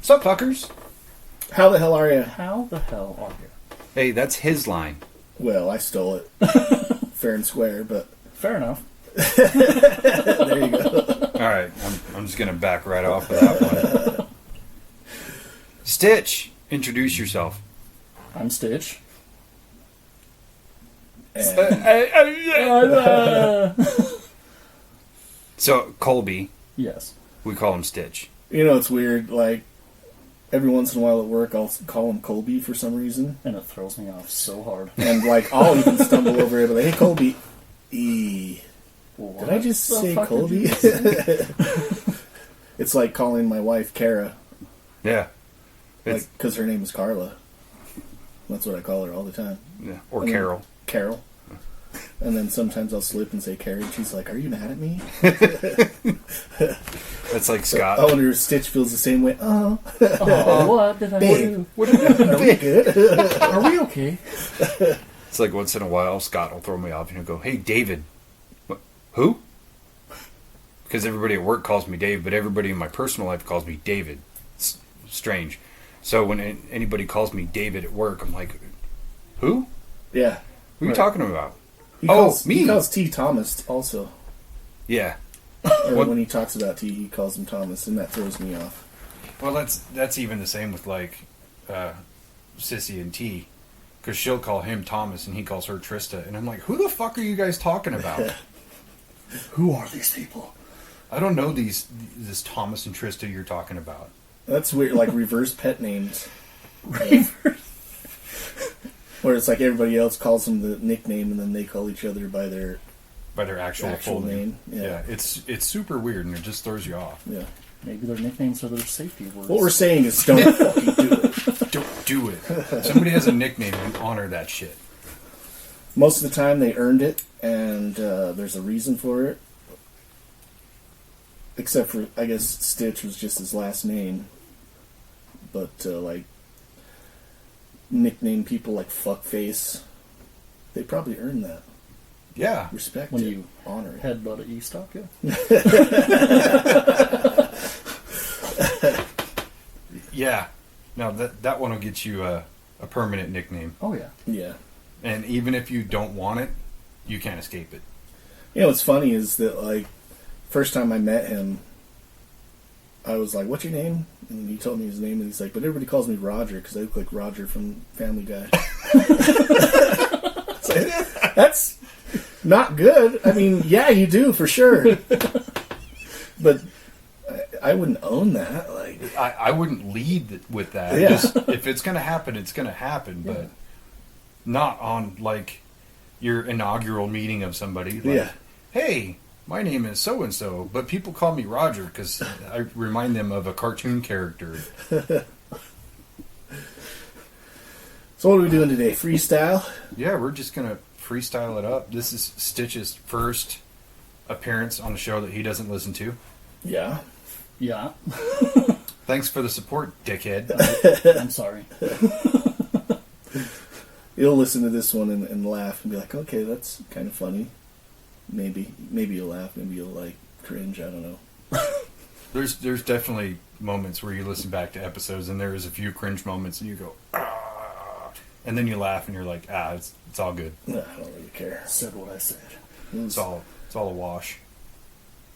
Sup, fuckers? How the hell are you? How the hell are you? Hey, that's his line. Well, I stole it. Fair and square, but... Fair enough. There you go. Alright, I'm just going to back right off of that one. Stitch, introduce yourself. I'm Stitch. So, Colby, Yes. we call him Stitch. You know, it's weird, like, every once in a while at work, I'll call him Colby for some reason. And it throws me off so hard. And, like, I'll even stumble over it, like, hey, Colby. What Did I just the say fuck did Colby? you say? It's like calling my wife Kara, Yeah. like, because her name is Carla. That's what I call her all the time. Yeah. Or And then Carol. Carol. And then sometimes I'll slip and say Carrie. She's like, are you mad at me? That's like So Scott. I wonder if Stitch feels the same way. Oh, Oh, what did I do? What did I are we good? Are we okay? It's like once in a while, Scott will throw me off and he'll go, hey, David. What? Who? Because everybody at work calls me Dave, but everybody in my personal life calls me David. It's strange. So when anybody calls me David at work, I'm like, who? Yeah. Who are you talking about? He calls, me. He calls T Thomas also. Yeah. Or What? when he talks about T, he calls him Thomas, and that throws me off. Well, that's even the same with like Sissy and T, because she'll call him Thomas and he calls her Trista, and I'm like, who the fuck are you guys talking about? Who are these people? I don't know this Thomas and Trista you're talking about. That's weird, like reverse pet names. Where it's like everybody else calls them the nickname, and then they call each other by their Actual full name. Yeah, it's super weird and it just throws you off. Yeah. Maybe their nicknames are their safety words. What we're saying is don't fucking do it. Don't do it. Somebody has a nickname and honor that shit. Most of the time they earned it, and there's a reason for it. Except for, I guess, Stitch was just his last name. But, like, nickname people like Fuckface, they probably earned that. Yeah. Respect when it. you Honor it. headbutt at E-Stop, yeah. Yeah. No, that one will get you a permanent nickname. Oh, yeah. Yeah. And even if you don't want it, you can't escape it. You know what's funny is that, like, first time I met him, I was like, what's your name? And he told me his name, and he's like, but everybody calls me Roger because I look like Roger from Family Guy. So, that's not good. I mean, yeah, you do, for sure. But I wouldn't own that. Like, I wouldn't lead with that. Yeah. Just, if it's going to happen, it's going to happen. Yeah. But not on, like, your inaugural meeting of somebody. Like, yeah. hey, my name is so-and-so, but people call me Roger because I remind them of a cartoon character. So what are we doing today? Freestyle? Yeah, we're just going to freestyle it up. This is Stitch's first appearance on a show that he doesn't listen to. Yeah. Yeah. Thanks for the support, dickhead. I'm sorry. You'll listen to this one and laugh and be like, okay, that's kind of funny. Maybe you'll laugh. Maybe you'll, like, cringe. I don't know. There's definitely moments where you listen back to episodes and there is a few cringe moments and you go, ah, and then you laugh and you're like, it's all good. No, I don't really care. Said what I said. It's all a wash.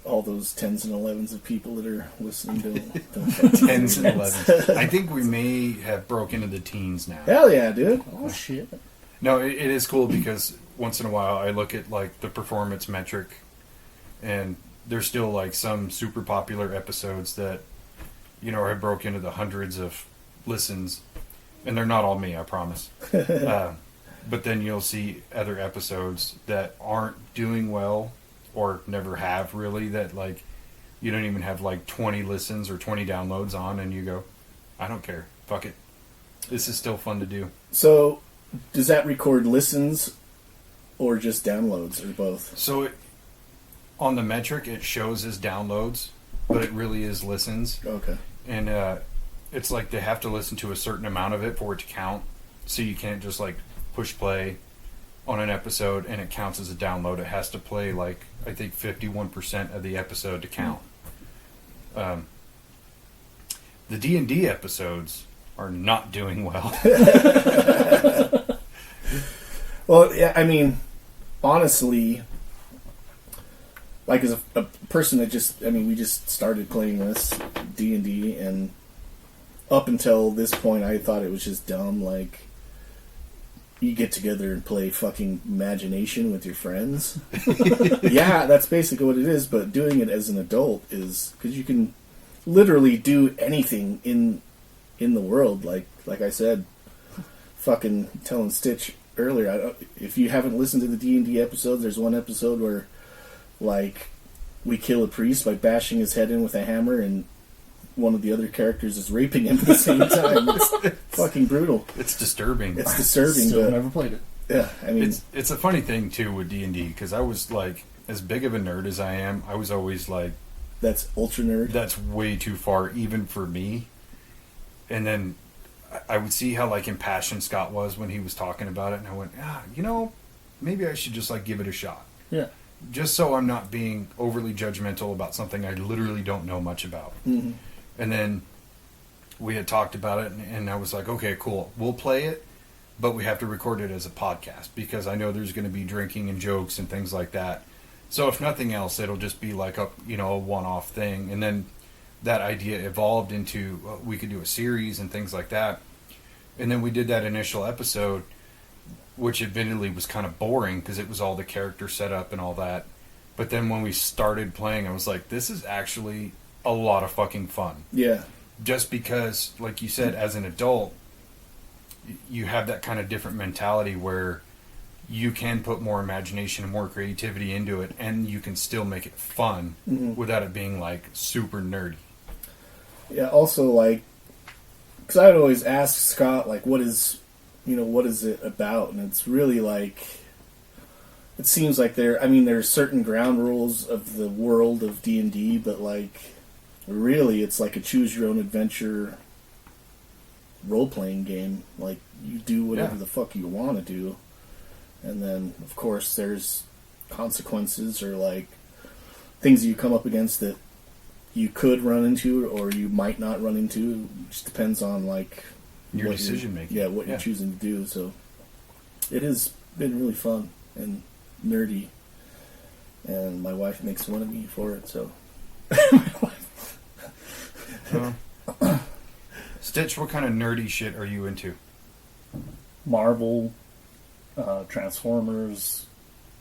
All those 10s and 11s of people that are listening don't Tens and 11s. I think we may have broke into the teens now. Hell yeah, dude. Oh, shit. No, it is cool because once in a while I look at like the performance metric and there's still like some super popular episodes that, you know, have broke into the hundreds of listens, and they're not all me, I promise. But then you'll see other episodes that aren't doing well or never have really, that like you don't even have like 20 listens or 20 downloads on, and you go, I don't care, fuck it, this is still fun to do. So, does that record listens or just downloads or both? So on the metric it shows as downloads, but it really is listens. Okay. And it's like they have to listen to a certain amount of it for it to count, so you can't just like push play on an episode and it counts as a download. It has to play like, I think 51% of the episode to count. The D&D episodes are not doing well. Well, yeah, I mean, honestly, like as a person that we just started playing this D&D, and up until this point, I thought it was just dumb. Like, you get together and play fucking Imagination with your friends. Yeah, that's basically what it is. But doing it as an adult is because you can literally do anything in the world. Like I said, fucking telling Stitch earlier. If you haven't listened to the D&D episodes, there's one episode where, like, we kill a priest by bashing his head in with a hammer, and one of the other characters is raping him at the same time. It's fucking brutal. It's disturbing. It's disturbing. Still but never played it. yeah, I mean, It's a funny thing, too, with D&D, because I was, like, as big of a nerd as I am, I was always, like, that's ultra nerd. that's way too far, even for me. And then I would see how, like, impassioned Scott was when he was talking about it, and I went, maybe I should just, like, give it a shot. Yeah. Just so I'm not being overly judgmental about something I literally don't know much about. Mm-hmm. And then we had talked about it, and I was like, okay, cool. We'll play it, but we have to record it as a podcast, because I know there's going to be drinking and jokes and things like that. So if nothing else, it'll just be like a one-off thing. And then that idea evolved into we could do a series and things like that. And then we did that initial episode, which admittedly was kind of boring because it was all the character setup and all that. But then when we started playing, I was like, this is actually a lot of fucking fun. Yeah. Just because, like you said, as an adult, you have that kind of different mentality where you can put more imagination and more creativity into it, and you can still make it fun without it being, like, super nerdy. Yeah, also, like, because I would always ask Scott, like, what is it about? And it's really, like, it seems like there's certain ground rules of the world of D&D, but, like, really it's like a choose-your-own-adventure role-playing game. Like, you do whatever the fuck you want to do. And then, of course, there's consequences or, like, things you come up against that you could run into or you might not run into. It just depends on, like, Your decision making. Yeah, what you're choosing to do. So it has been really fun and nerdy. And my wife makes fun of me for it, so. Stitch, what kind of nerdy shit are you into? Marvel, Transformers.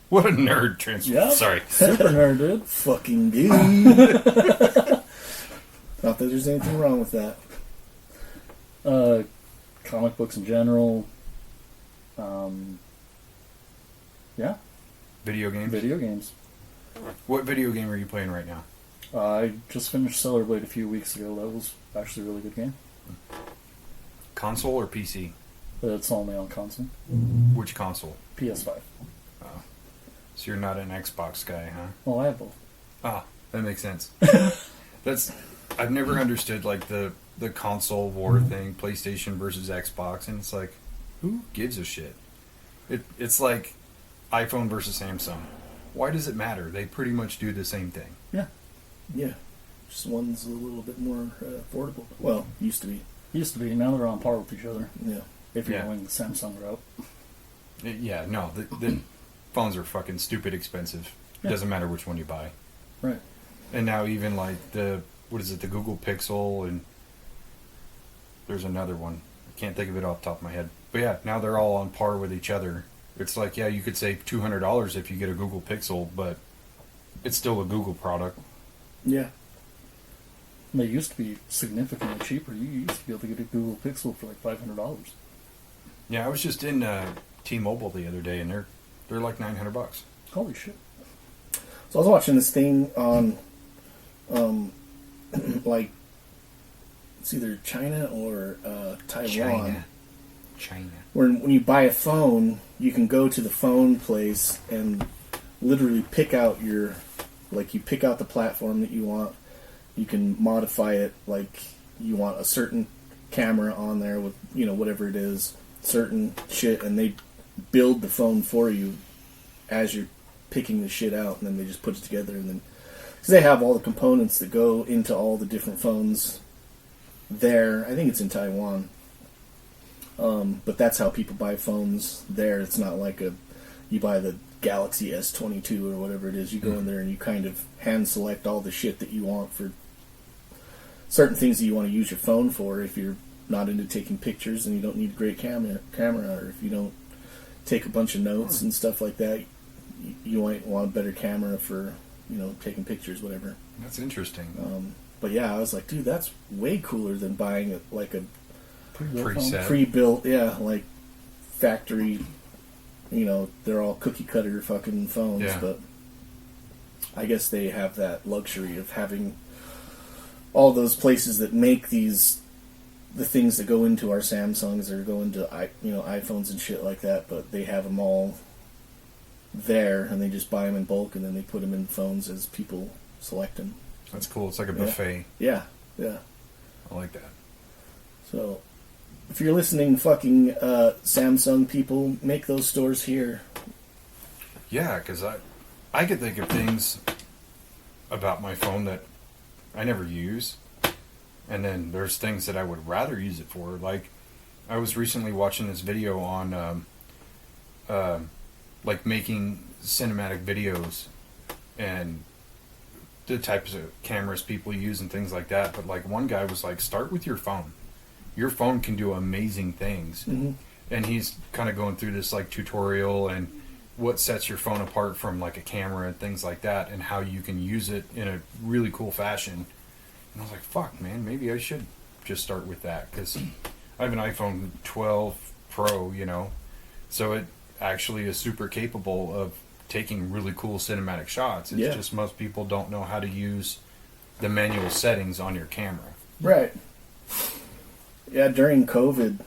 What a nerd Yeah. Sorry. Super nerd, dude. Fucking gay. Not that there's anything wrong with that. Comic books in general. Video games? Video games. What video game are you playing right now? I just finished Stellar Blade a few weeks ago. That was actually a really good game. Console or PC? It's only on console. Which console? PS5. Oh. So you're not an Xbox guy, huh? Well, I have both. Ah, that makes sense. I've never understood, like, the console war thing, PlayStation versus Xbox, and it's like, who gives a shit? It's like iPhone versus Samsung. Why does it matter? They pretty much do the same thing. Yeah. Yeah. Just one's a little bit more affordable. Well, used to be. Used to be. Now they're on par with each other. Yeah. If you're going the Samsung route. The phones are fucking stupid expensive. Yeah. It doesn't matter which one you buy. Right. And now even like the Google Pixel, and there's another one. I can't think of it off the top of my head. But yeah, now they're all on par with each other. It's like, yeah, you could save $200 if you get a Google Pixel, but it's still a Google product. Yeah. They used to be significantly cheaper. You used to be able to get a Google Pixel for like $500. Yeah, I was just in T-Mobile the other day, and they're like $900. Holy shit. So I was watching this thing on, like, it's either China or Taiwan. China. Where when you buy a phone, you can go to the phone place and literally pick out you pick out the platform that you want. You can modify it, like you want a certain camera on there with, whatever it is, certain shit, and they build the phone for you as you're picking the shit out, and then they just put it together, and then because they have all the components that go into all the different phones there. I think it's in Taiwan. But that's how people buy phones there. It's not like you buy the Galaxy S22 or whatever it is. You go in there and you kind of hand select all the shit that you want for certain things that you want to use your phone for. If you're not into taking pictures and you don't need a great camera, or if you don't take a bunch of notes and stuff like that, you might want a better camera for, taking pictures, whatever. That's interesting. But yeah, I was like, dude, that's way cooler than buying a Preset. pre-built, like factory, they're all cookie cutter fucking phones. Yeah. But I guess they have that luxury of having all those places that make the things that go into our Samsungs or go into iPhones and shit like that, but they have them all there, and they just buy them in bulk, and then they put them in phones as people select them. That's cool. It's like a buffet. Yeah. I like that. So, if you're listening, fucking Samsung people, make those stores here. Yeah, because I could think of things about my phone that I never use, and then there's things that I would rather use it for. Like, I was recently watching this video on like making cinematic videos and the types of cameras people use and things like that. But like, one guy was like, start with your phone. Your phone can do amazing things. Mm-hmm. And he's kind of going through this like tutorial and what sets your phone apart from like a camera and things like that, and how you can use it in a really cool fashion. And I was like, fuck, man, maybe I should just start with that, because I have an iPhone 12 Pro, so it actually is super capable of taking really cool cinematic shots. It's just most people don't know how to use the settings on your camera. Right. Yeah, during COVID,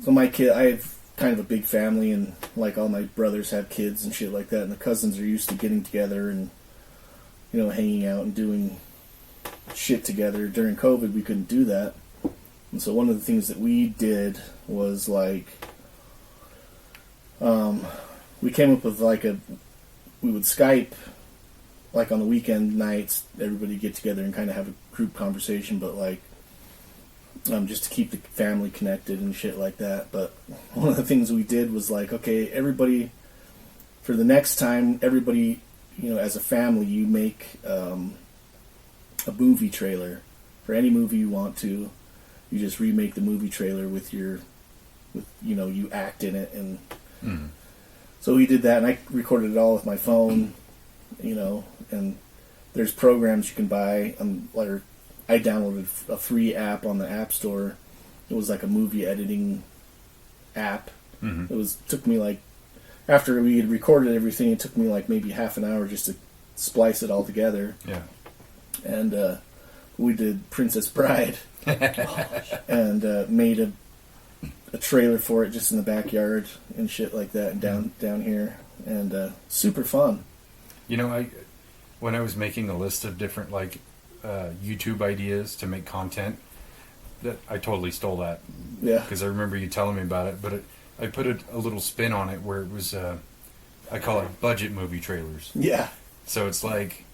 so my kid, I have kind of a big family, and like all my brothers have kids and shit like that, and the cousins are used to getting together and, hanging out and doing shit together. During COVID, we couldn't do that. And so one of the things that we did was like, we came up with we would Skype, like on the weekend nights, everybody get together and kind of have a group conversation, but like, just to keep the family connected and shit like that. But one of the things we did was like, okay, everybody, for the next time, everybody, as a family, you make a movie trailer for any movie you want to. You just remake the movie trailer with you act in it, and so we did that, and I recorded it all with my phone, and there's programs you can buy. I downloaded a free app on the App Store. It was like a movie editing app. Mm-hmm. Took me after we had recorded everything, it took me maybe half an hour just to splice it all together. Yeah. And we did Princess Bride. And made a trailer for it just in the backyard and shit like that, and down here, and super fun. When I was making a list of different YouTube ideas to make content, that I totally stole that. Yeah. Because I remember you telling me about it, but I put a little spin on it where it was I call it budget movie trailers. Yeah. So it's like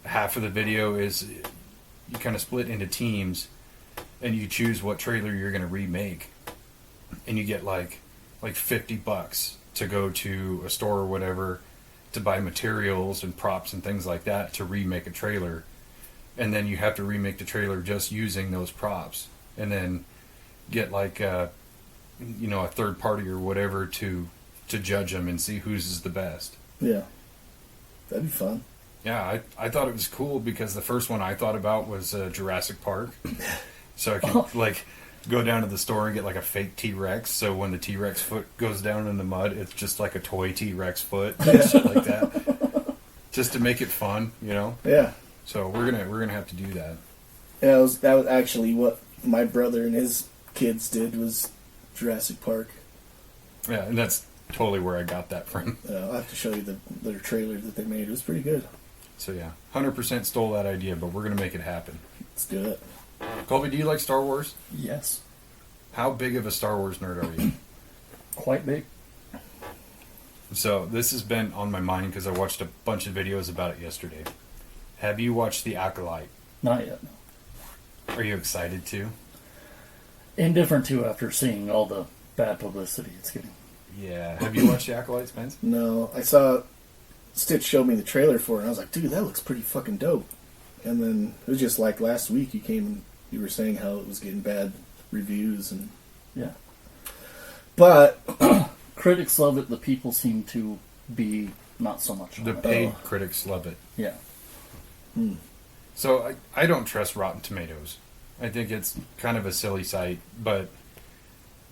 half of the video is you kind of split into teams, and you choose what trailer you're going to remake, and you get like $50 to go to a store or whatever to buy materials and props and things like that to remake a trailer, and then you have to remake the trailer just using those props, and then get a third party or whatever to judge them and see whose is the best. Yeah, that'd be fun. Yeah, I thought it was cool because the first one I thought about was Jurassic Park. So I could go down to the store and get a fake T-Rex. So when the T-Rex foot goes down in the mud, it's just like a toy T-Rex foot and shit like that, just to make it fun, Yeah. So we're gonna have to do that. Yeah, that was actually what my brother and his kids did, was Jurassic Park. Yeah, and that's totally where I got that from. I'll have to show you their trailer that they made. It was pretty good. So yeah, 100% stole that idea, but we're gonna make it happen. Let's do it. Colby, do you like Star Wars? Yes. How big of a Star Wars nerd are you? Quite big. So this has been on my mind because I watched a bunch of videos about it yesterday. Have you watched The Acolyte? Not yet. No. Are you excited to? Indifferent too after seeing all the bad publicity it's getting. Yeah. Have you watched The Acolyte, Spence? No, I saw Stitch showed me the trailer for it, and I was like, dude, that looks pretty fucking dope. And then it was just like last week you came and you were saying how it was getting bad reviews. And Yeah. But Critics love it, the people seem to be not so much. The paid critics love it. Yeah. So I don't trust Rotten Tomatoes. I think it's kind of a silly site, but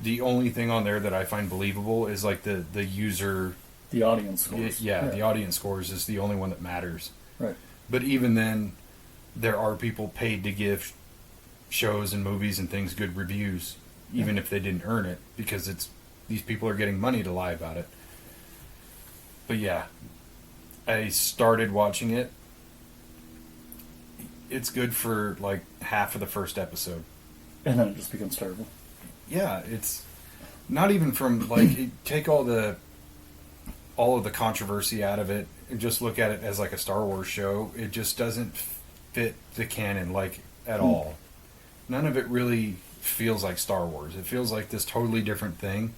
the only thing on there that I find believable is like the user... The audience scores. Yeah, the audience scores is the only one that matters. Right. But even then, there are people paid to give shows and movies and things good reviews, even if they didn't earn it, because these people are getting money to lie about it. But yeah, I started watching it. It's good for like half of the first episode. And then it just becomes terrible. Yeah, it's not even from like take all of the controversy out of it and just look at it as like a Star Wars show. It just doesn't fit the canon like at all. None of it really feels like Star Wars. It feels like this totally different thing,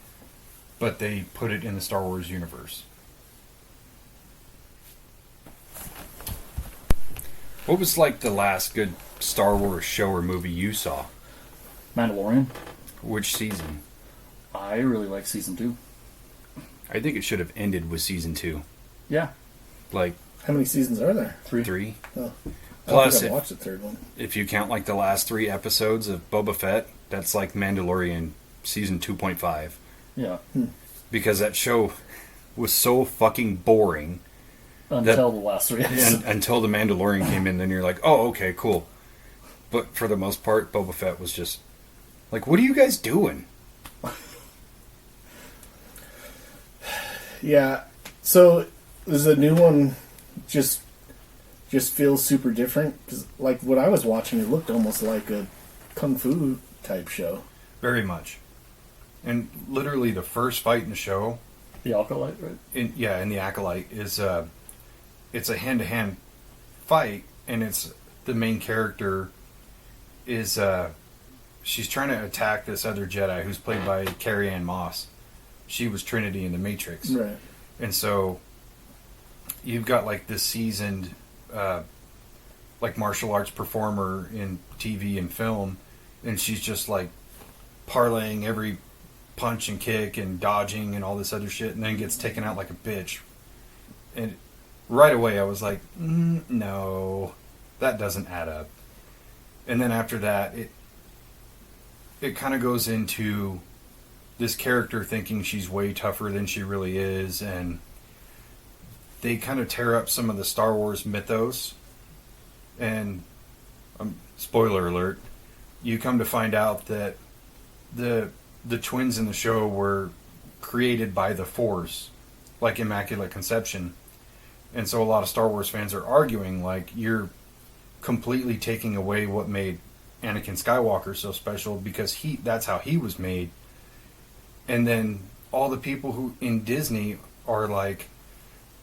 but they put it in the Star Wars universe. What was like the last good Star Wars show or movie you saw? Mandalorian. Which season? I really like season 2. I think it should have ended with season 2. Yeah. Like how many seasons are there? 3. Oh. Plus, I watched the third one. If you count like the last 3 episodes of Boba Fett, that's like Mandalorian season 2.5. Yeah. Because that show was so fucking boring. Until the last 3 episodes. Until the Mandalorian came in, then you're like, oh, okay, cool. But for the most part, Boba Fett was just like, what are you guys doing? Yeah. So, is the new one just feels super different? Because, like, what I was watching, it looked almost like a kung fu type show. Very much. And literally the first fight in the show... The Acolyte, right? In the Acolyte, is it's a hand-to-hand fight, and it's the main character is... she's trying to attack this other Jedi who's played by Carrie-Anne Moss. She was Trinity in The Matrix. Right. And so you've got like this seasoned like martial arts performer in TV and film, and she's just like parlaying every punch and kick and dodging and all this other shit, and then gets taken out like a bitch. And right away I was like, no, that doesn't add up. And then after that, it kind of goes into this character thinking she's way tougher than she really is, and they kind of tear up some of the Star Wars mythos. And spoiler alert, you come to find out that the twins in the show were created by the Force, like Immaculate Conception. And so a lot of Star Wars fans are arguing like, you're completely taking away what made Anakin Skywalker so special, because that's how he was made. And then all the people who in Disney are like,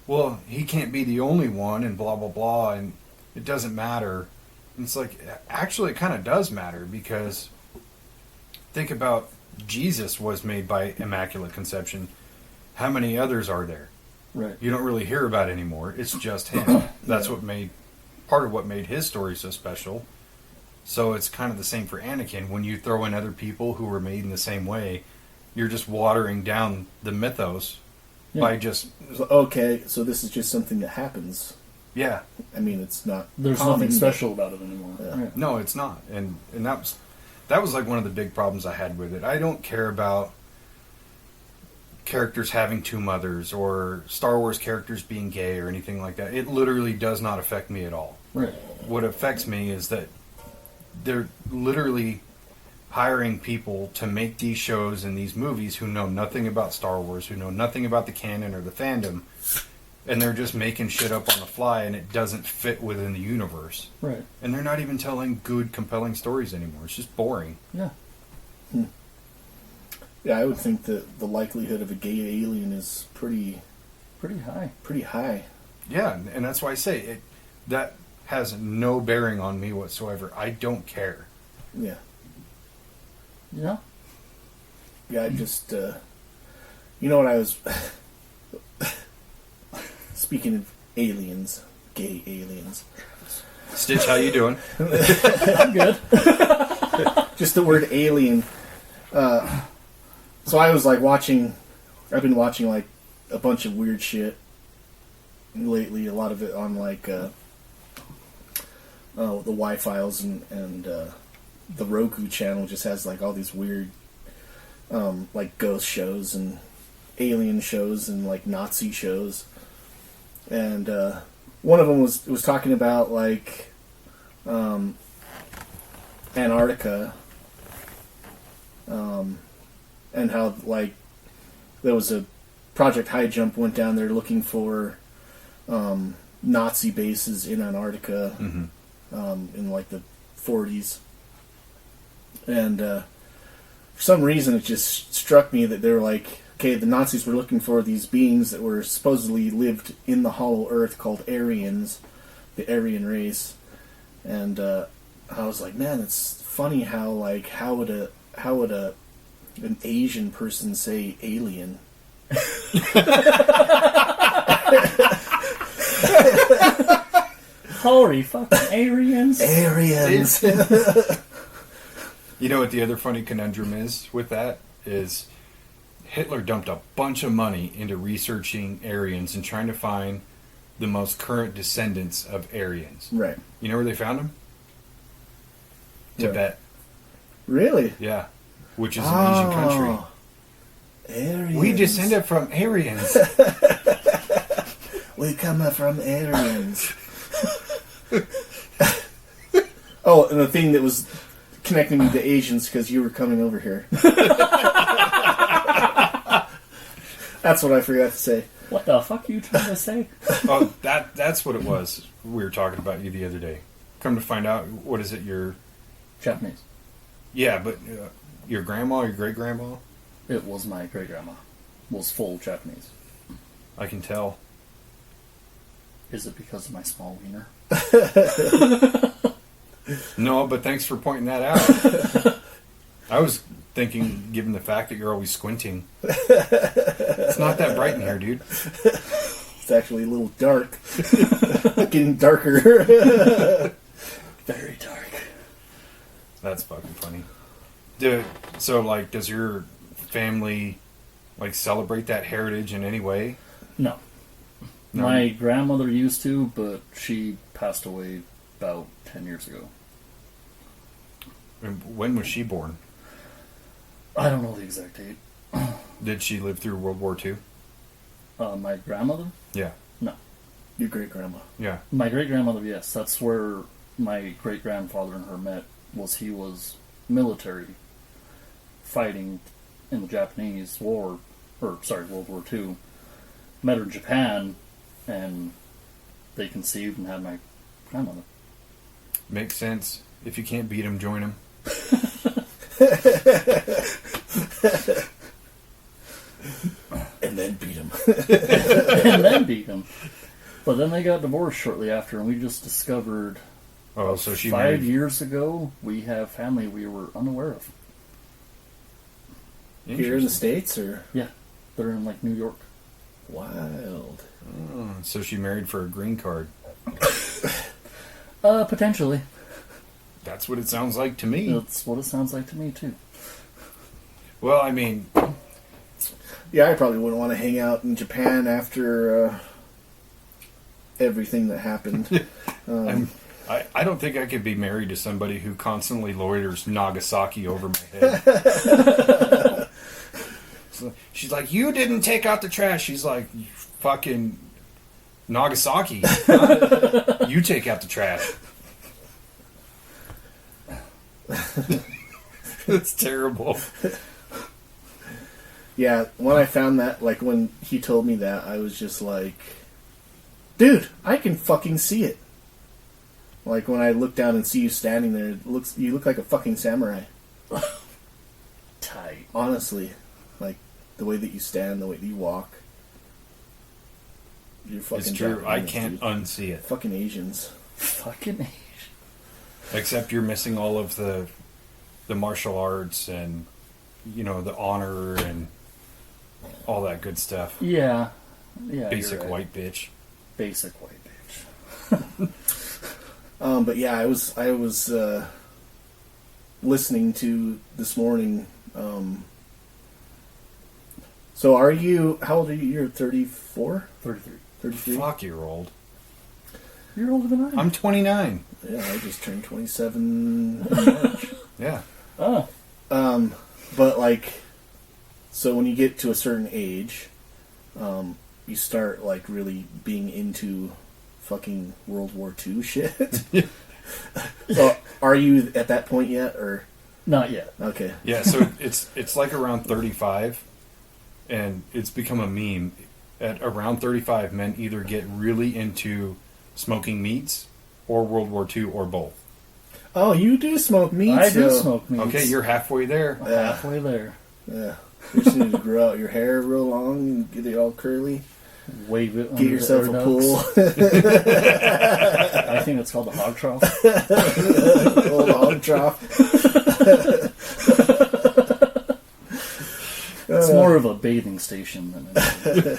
well, he can't be the only one, and blah, blah, blah, and it doesn't matter. And it's like, actually, it kind of does matter, because think about Jesus was made by Immaculate Conception. How many others are there? Right. You don't really hear about anymore. It's just him. That's part of what made his story so special. So it's kind of the same for Anakin. When you throw in other people who were made in the same way, you're just watering down the mythos by just... Okay, so this is just something that happens. Yeah. I mean, it's not... There's nothing special about it anymore. Yeah. Yeah. No, it's not. And that was like one of the big problems I had with it. I don't care about characters having 2 mothers or Star Wars characters being gay or anything like that. It literally does not affect me at all. Right. What affects me is that they're literally hiring people to make these shows and these movies who know nothing about Star Wars, who know nothing about the canon or the fandom, and they're just making shit up on the fly, and it doesn't fit within the universe. Right. And they're not even telling good, compelling stories anymore. It's just boring. Yeah. Yeah, I would think that the likelihood of a gay alien is pretty Pretty high. high. Yeah, and that's why I say it. That has no bearing on me whatsoever. I don't care. Yeah. Yeah. Yeah, I just, you know what I was, speaking of aliens, gay aliens. Stitch, how you doing? I'm good. Just the word alien. So I was like I've been watching like a bunch of weird shit lately, a lot of it on like, the Y-Files and the Roku channel just has like all these weird like ghost shows and alien shows and like Nazi shows, and one of them was talking about like Antarctica, and how like there was a Project High Jump went down there looking for Nazi bases in Antarctica in like the 40s, and for some reason it just struck me that they're like, okay, the Nazis were looking for these beings that were supposedly lived in the hollow earth called Aryans, the Aryan race, and I was like, man, it's funny how like how would an Asian person say alien? Holy fucking Aryans. Aryans. You know what the other funny conundrum is with that? Is Hitler dumped a bunch of money into researching Aryans and trying to find the most current descendants of Aryans. Right. You know where they found them? Yeah. Tibet. Really? Yeah. Which is an Asian country. Aryans. We descended from Aryans. We come from Aryans. Oh, and the thing that was connecting me to Asians because you were coming over here. That's what I forgot to say. What the fuck are you trying to say? Oh, that's what it was. We were talking about you the other day. Come to find out, what is it? Japanese. Yeah, but your grandma, your great grandma. It was my great grandma. Was full Japanese. I can tell. Is it because of my small wiener? No, but thanks for pointing that out. I was thinking, given the fact that you're always squinting, it's not that bright in here, dude. It's actually a little dark. Getting darker. Very dark. That's fucking funny. So, like, does your family, like, celebrate that heritage in any way? No. No? My grandmother used to, but she passed away about 10 years ago. And when was she born? I don't know the exact date. Did she live through World War II? My grandmother? Yeah. No. Your great grandma. Yeah. My great grandmother, yes. That's where my great grandfather and her met. He was military, fighting in the Japanese War, World War II. Met her in Japan, and they conceived and had my grandmother. Makes sense. If you can't beat them, join them. And then beat him. And then beat him. But then they got divorced shortly after, and we just discovered Oh, so she 5 married. years ago we have family we were unaware of. Here in the States, or? Yeah, they're in like New York. Wild. Oh, so she married for a green card. Potentially. That's what it sounds like to me. That's what it sounds like to me too. Well, I mean, Yeah, I probably wouldn't want to hang out in Japan after everything that happened. I don't think I could be married to somebody who constantly loiters Nagasaki over my head. So she's like, you didn't take out the trash. She's like, you fucking Nagasaki. You take out the trash. It's terrible. Yeah, when I found that, like when he told me that, I was just like, dude, I can fucking see it. Like when I look down and see you standing there, you look like a fucking samurai. Tight. Honestly, like the way that you stand, the way that you walk. You're fucking It's true. I Japanese, can't dude. unsee it. Fucking Asians. Fucking age. Except you're missing all of the martial arts and, you know, the honor and all that good stuff. Yeah. Yeah. Basic you're right. white bitch. Basic white bitch. But yeah, I was listening to this morning. So are you? How old are you? You're 34? 33. 33? Fuck, you're old. You're older than I am. I'm 29. Yeah, I just turned 27 in March. Yeah. Oh. But like, so when you get to a certain age, you start like really being into fucking World War II shit. So are you at that point yet, or Not yet. okay? Yeah, so it's like around 35, and it's become a meme. At around 35, men either get really into smoking meats or World War II or both. Oh, you do smoke meat. I do so- smoke meat. Okay, you're halfway there. halfway there. Yeah. You just need to grow out your hair real long and get it all curly. Wave it. Get under yourself the a air pool. ducts. I think it's called the hog trough. Old hog trough. It's more of a bathing station than anything.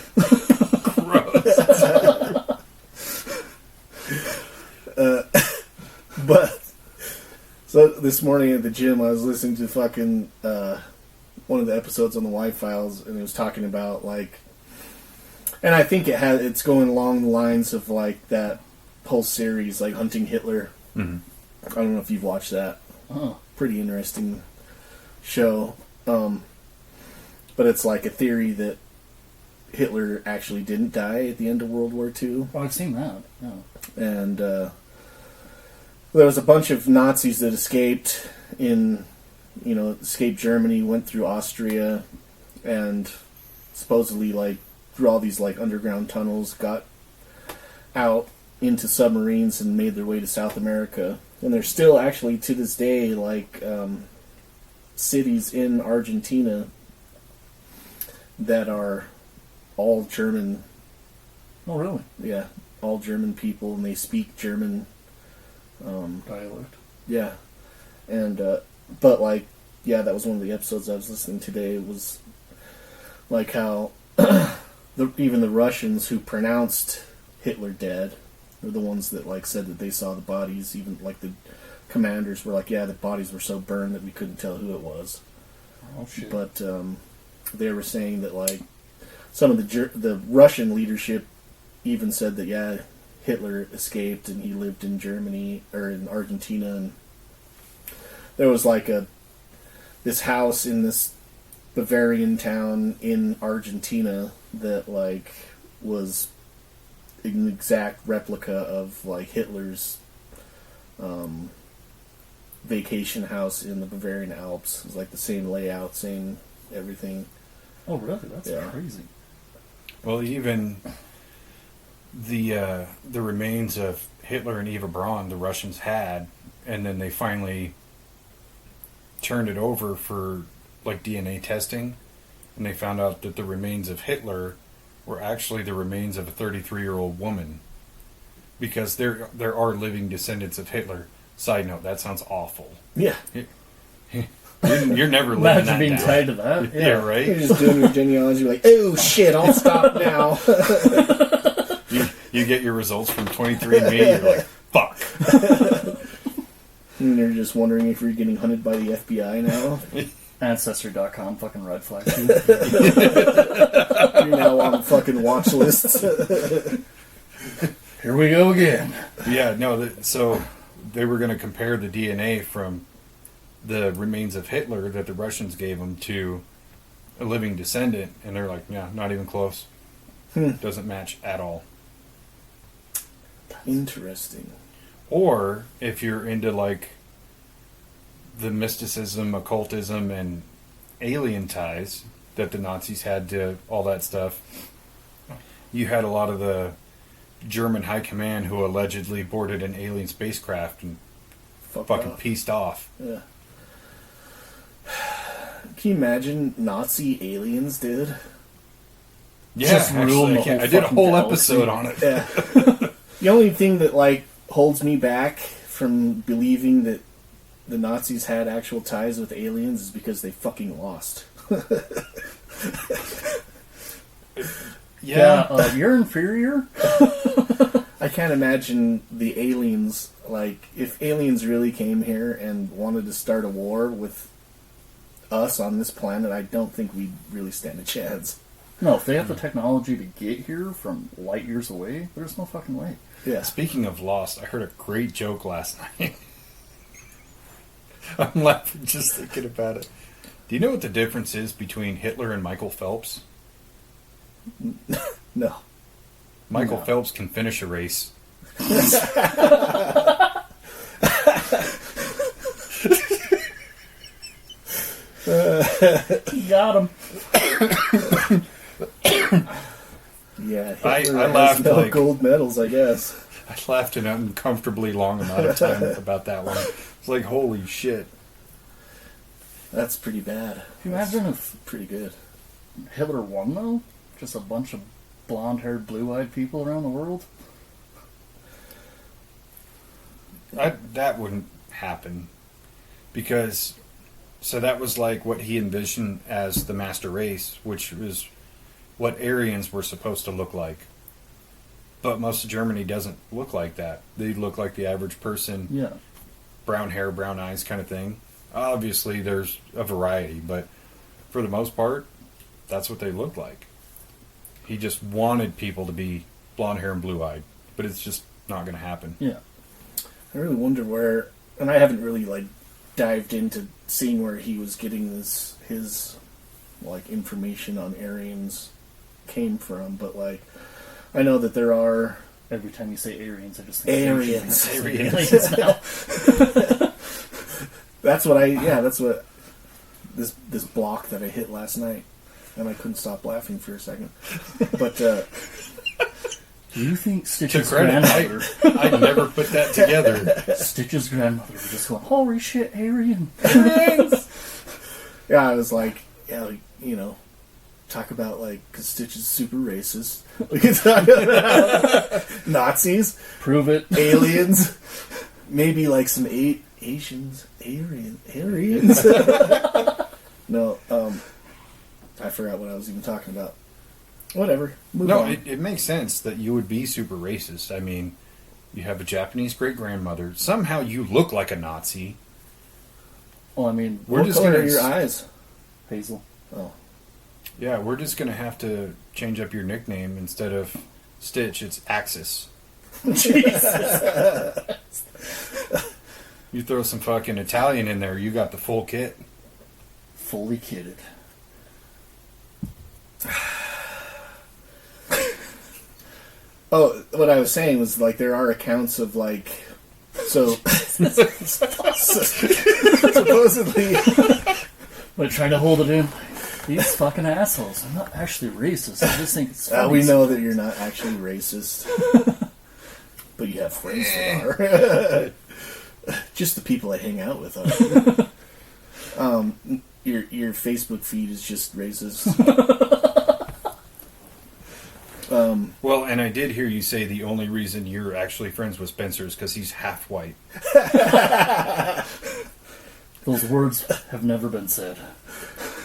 But so this morning at the gym, I was listening to fucking one of the episodes on the Y Files, and it was talking about like, and I think it's going along the lines of like that whole series, like Hunting Hitler. Mhm. I don't know if you've watched that. Oh. Pretty interesting show. But it's like a theory that Hitler actually didn't die at the end of World War II. Oh, I've seen that. Yeah. And there was a bunch of Nazis that escaped escaped Germany, went through Austria, and supposedly like through all these like underground tunnels got out into submarines and made their way to South America. And there's still actually to this day like cities in Argentina that are all German. Oh, really? Yeah, all German people, and they speak German. Dialect. Yeah, and but like, yeah, that was one of the episodes I was listening today. It was like how even the Russians who pronounced Hitler dead were the ones that like said that they saw the bodies. Even like the commanders were like, yeah, the bodies were so burned that we couldn't tell who it was. Oh, shit. But they were saying that like some of the Russian leadership even said that yeah, Hitler escaped and he lived in Germany or in Argentina, and there was like this house in this Bavarian town in Argentina that like was an exact replica of like Hitler's vacation house in the Bavarian Alps. It was like the same layout, same everything. Oh, really? That's Yeah. crazy. Well, even the remains of Hitler and Eva Braun, the Russians had, and then they finally turned it over for like DNA testing, and they found out that the remains of Hitler were actually the remains of a 33-year-old woman, because there are living descendants of Hitler. Side note, that sounds awful. Yeah. You're never living Imagine that being down. tied to that. Yeah, right? You're just doing your genealogy like, oh shit, I'll stop now. You get your results from 23andMe, you're like, fuck. And you're just wondering if you're getting hunted by the FBI now. Ancestry.com, fucking red flag. You're now on fucking watch lists. Here we go again. Yeah, no, so they were going to compare the DNA from the remains of Hitler that the Russians gave them to a living descendant, and they're like, yeah, not even close. Doesn't match at all. Interesting. Or if you're into like the mysticism, occultism, and alien ties that the Nazis had to all that stuff, you had a lot of the German high command who allegedly boarded an alien spacecraft and fucking off. pieced off. Yeah. Can you imagine Nazi aliens, dude? Yeah, Just ruin actually, the I can't. whole I did a fucking whole galaxy. episode on it. Yeah. The only thing that like holds me back from believing that the Nazis had actual ties with aliens is because they fucking lost. Yeah, you're inferior. I can't imagine the aliens, like, if aliens really came here and wanted to start a war with us on this planet, I don't think we'd really stand a chance. No, if they have the technology to get here from light years away, there's no fucking way. Yeah. Speaking of Lost, I heard a great joke last night. I'm laughing just thinking about it. Do you know what the difference is between Hitler and Michael Phelps? No. Michael No. Phelps can finish a race. Got him. Yeah, I Hitler has laughed no like- gold medals, I guess. I laughed an uncomfortably long amount of time about that one. It's like, holy shit. That's pretty bad. Can you imagine if Pretty good. Hitler won, though? Just a bunch of blonde-haired, blue-eyed people around the world? That wouldn't happen. Because, so that was like what he envisioned as the master race, which was what Aryans were supposed to look like. But most of Germany doesn't look like that. They look like the average person, Yeah. brown hair, brown eyes kind of thing. Obviously, there's a variety, but for the most part, that's what they look like. He just wanted people to be blonde hair and blue-eyed, but it's just not going to happen. Yeah. I really wonder where, and I haven't really, like, dived into seeing where he was getting his like, information on Aryans came from, but, like, I know that there are Every time you say Aryans, I just think Aryans. Aliens now. That's what this block that I hit last night, and I couldn't stop laughing for a second. But Do you think To Stitch's credit, grandmother, I never put that together. Stitch's grandmother was just going, "Holy shit, Aryan!" yeah, I was like, yeah, you know, talk about, like, because Stitch is super racist. We can talk about Nazis, Prove it. aliens, maybe like some Asians, Aryans. No, I forgot what I was even talking about. Whatever. Move No, on. it makes sense that you would be super racist. I mean, you have a Japanese great-grandmother. Somehow you look like a Nazi. Well, I mean, We're what just color gonna are your eyes? Hazel. Oh, Yeah, we're just going to have to change up your nickname. Instead of Stitch, it's Axis. Jesus. You throw some fucking Italian in there, you got the full kit. Fully kidded. oh, what I was saying was, like, there are accounts of, like, so supposedly. But trying to hold it in. These fucking assholes. I'm not actually racist. I just think it's funny. We know that you're not actually racist, but you have friends that are. Just the people I hang out with are. Your Facebook feed is just racist. Well, and I did hear you say the only reason you're actually friends with Spencer is because he's half white. Those words have never been said.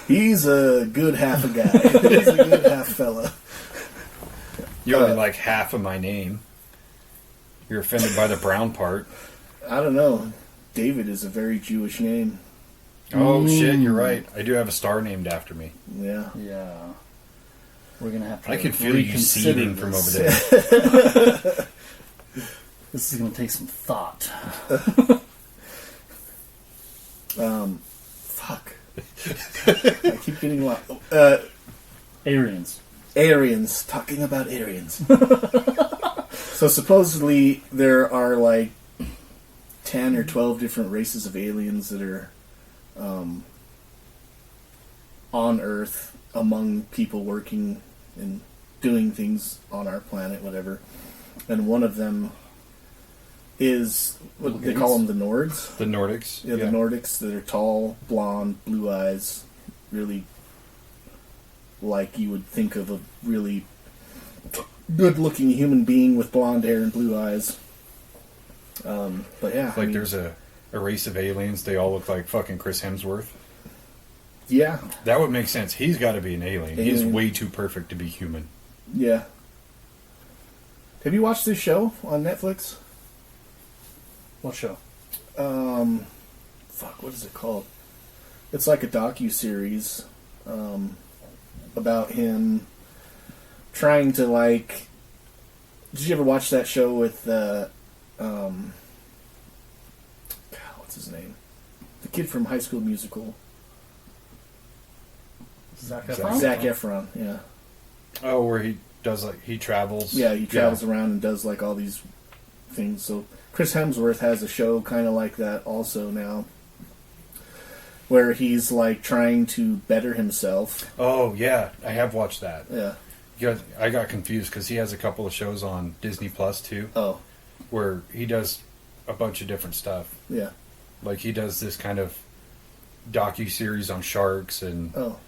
He's a good half a guy. He's a good half fella. You only like half of my name. You're offended by the brown part. I don't know. David is a very Jewish name. Oh, shit, you're right. I do have a star named after me. Yeah. Yeah. We're going to have to I can feel you reconsider seething from over this. there. This is going to take some thought. Fuck. I keep getting lost. Aryans. Aryans. Talking about Aryans. So supposedly there are like 10 or 12 different races of aliens that are on Earth among people working and doing things on our planet, whatever. And one of them is what they call them, the Nords. The Nordics. Yeah, the Nordics that are tall, blonde, blue eyes, really like you would think of a really good-looking human being with blonde hair and blue eyes. But yeah, It's like there's a race of aliens. They all look like fucking Chris Hemsworth. yeah, That would make sense. He's got to be an alien. He is Alien. way too perfect to be human. yeah. Have you watched this show on Netflix? What show? Fuck, what is it called? It's like a docu-series about him trying to, like... Did you ever watch that show with, God, what's his name? The kid from High School Musical. Zac Zac Efron? Zac Efron, yeah. Oh, where he does like he travels. Yeah, he travels around and does, like, all these things. So Chris Hemsworth has a show kind of like that also now, where he's, like, trying to better himself. Oh yeah, I have watched that. Yeah. I got confused because he has a couple of shows on Disney Plus too, Oh, where he does a bunch of different stuff. yeah. Like he does this kind of docu-series on sharks and Oh,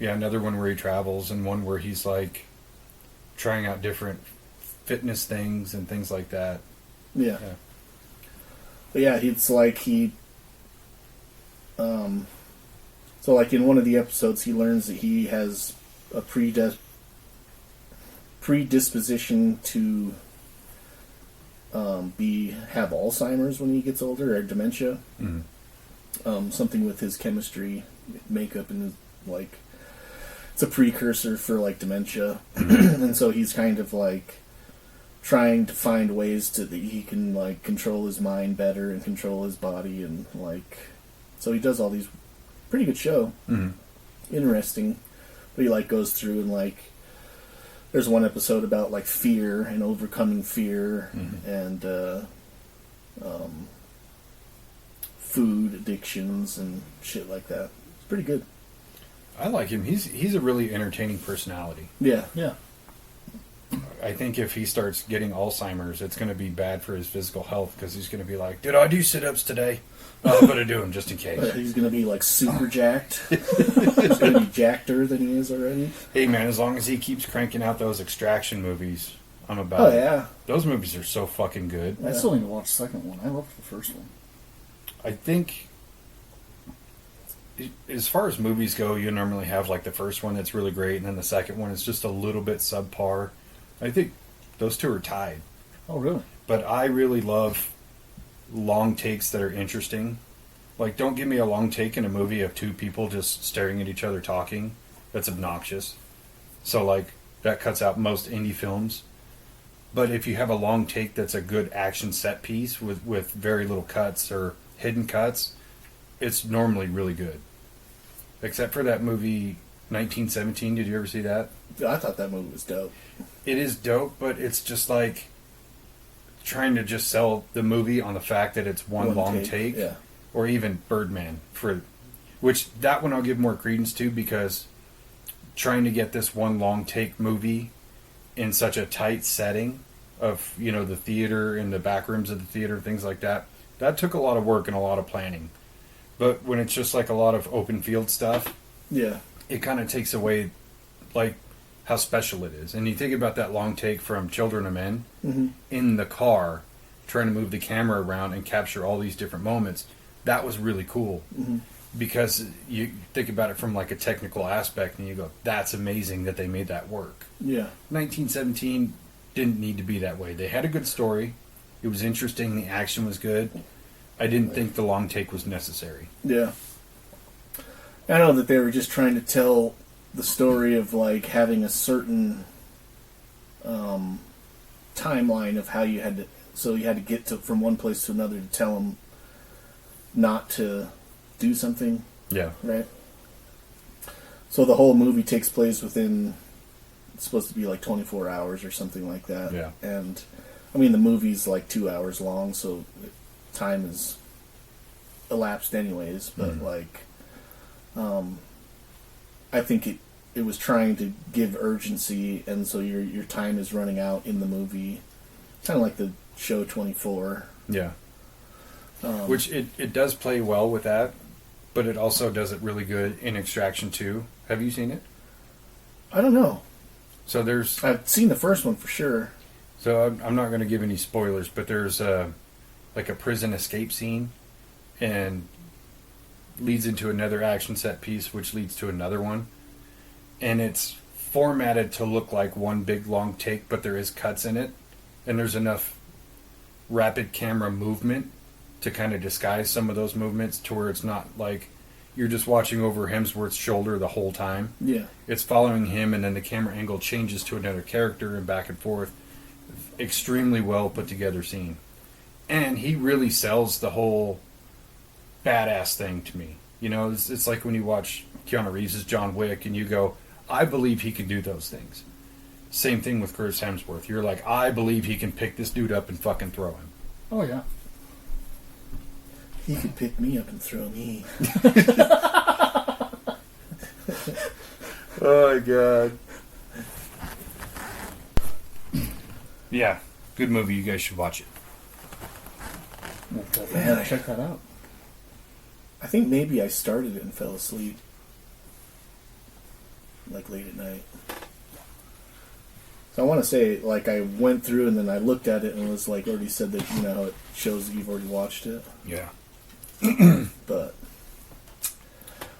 another one where he travels and one where he's like trying out different fitness things and things like that. yeah. Yeah. But yeah, it's like so like in one of the episodes, he learns that he has a predisposition to have Alzheimer's when he gets older, or dementia. Mm-hmm. Something with his chemistry, makeup, and his, like, it's a precursor for like dementia, and so he's kind of like trying to find ways that he can like control his mind better and control his body, and like, so he does all these pretty good show, interesting. But he like goes through and like, there's one episode about like fear and overcoming fear, and food addictions and shit like that. It's pretty good. I like him. He's a really entertaining personality. Yeah. Yeah. I think if he starts getting Alzheimer's, it's going to be bad for his physical health because he's going to be like, "Did I do sit-ups today? I'm going to do them just in case." He's gonna be like super jacked. He's gonna be jackter than he is already. Hey man, as long as he keeps cranking out those extraction movies, I'm about Oh it. yeah. Those movies are so fucking good. I still need to watch the second one. I loved the first one. I think, as far as movies go, you normally have like the first one that's really great, and then the second one is just a little bit subpar. I think those two are tied. Oh, really? But I really love long takes that are interesting. Like, don't give me a long take in a movie of two people just staring at each other talking. That's obnoxious. So, like, that cuts out most indie films. But if you have a long take that's a good action set piece with very little cuts or hidden cuts, it's normally really good. Except for that movie 1917. Did you ever see that? I thought that movie was dope. It is dope, but it's just like trying to just sell the movie on the fact that it's one long take. Yeah. Or even Birdman, which that one I'll give more credence to, because trying to get this one long take movie in such a tight setting of, you know, the theater and the back rooms of the theater, things like that, that took a lot of work and a lot of planning. But when it's just like a lot of open field stuff, Yeah. it kind of takes away like how special it is. And you think about that long take from Children of Men in the car, trying to move the camera around and capture all these different moments. That was really cool, because you think about it from like a technical aspect and you go, that's amazing that they made that work. Yeah. 1917 didn't need to be that way. They had a good story. It was interesting. The action was good. I didn't think the long take was necessary. Yeah. I know that they were just trying to tell the story of like having a certain timeline of how you had to, so you had to get to from one place to another to tell them not to do something, Yeah. right? So the whole movie takes place within, it's supposed to be like 24 hours or something like that. Yeah. And I mean, the movie's like 2 hours long, so time is elapsed anyways, but like, I think it was trying to give urgency, and so your time is running out in the movie, kind of like the show 24. Yeah. Which it does play well with that, but it also does it really good in Extraction 2. Have you seen it? I don't know. So there's I've seen the first one for sure. So I'm not going to give any spoilers, but there's like a prison escape scene, and leads into another action set piece, which leads to another one, and it's formatted to look like one big long take, but there is cuts in it, and there's enough rapid camera movement to kind of disguise some of those movements to where it's not like you're just watching over Hemsworth's shoulder the whole time. Yeah. It's following him, and then the camera angle changes to another character and back and forth. Extremely well put together scene. And he really sells the whole badass thing to me. You know, it's like when you watch Keanu Reeves' John Wick and you go, I believe he can do those things. Same thing with Chris Hemsworth. You're like, I believe he can pick this dude up and fucking throw him. Oh, yeah. He could pick me up and throw me. Oh, my God. Yeah, good movie. You guys should watch it. We'll definitely have to check that out. I think maybe I started it and fell asleep. Like late at night. So I want to say, like, I went through and then I looked at it and it was like already said that, you know, how it shows that you've already watched it. Yeah. But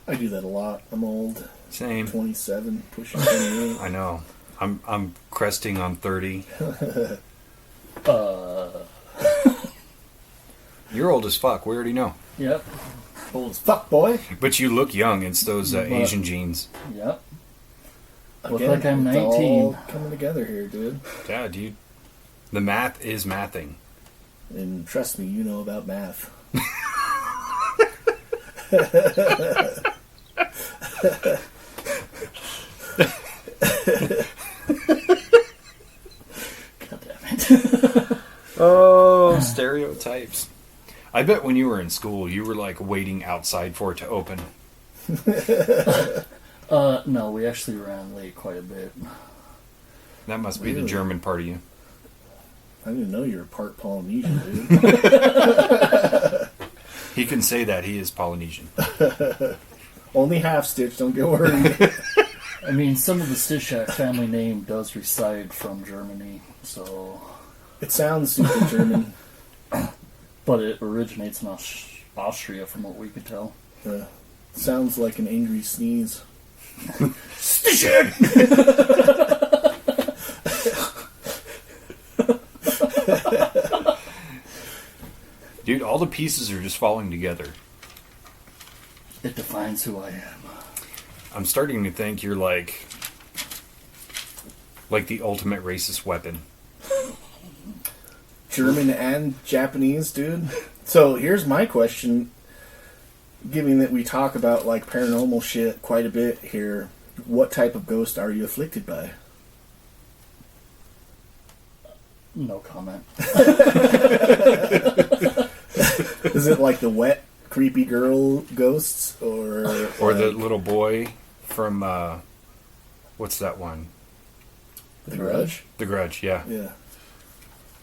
I do that a lot. I'm old. Same. 27, pushing 28. I know. I'm cresting on 30. You're old as fuck. We already know. Yep. Old as fuck, boy. But you look young. It's those Asian genes. Yep. Look Again, like I'm it's 19. all coming together here, dude. Yeah, dude. The math is mathing. And trust me, you know about math. God damn it. Oh, stereotypes. I bet when you were in school, you were like waiting outside for it to open. No, we actually ran late quite a bit. That must be the Really? German part of you. I didn't know you were part Polynesian, dude. He can say that he is Polynesian. Only half stitch, don't get worried. I mean, some of the Stishak family name does reside from Germany, so... It sounds super German. But it originates in Austria, from what we could tell. Sounds like an angry sneeze. Dude, all the pieces are just falling together. It defines who I am. I'm starting to think you're like the ultimate racist weapon. German and Japanese, dude. So here's my question. Given that we talk about like paranormal shit quite a bit here, what type of ghost are you afflicted by? No comment. Is it like the wet, creepy girl ghosts, or the little boy from what's that one? The Grudge? The Grudge, yeah. Yeah.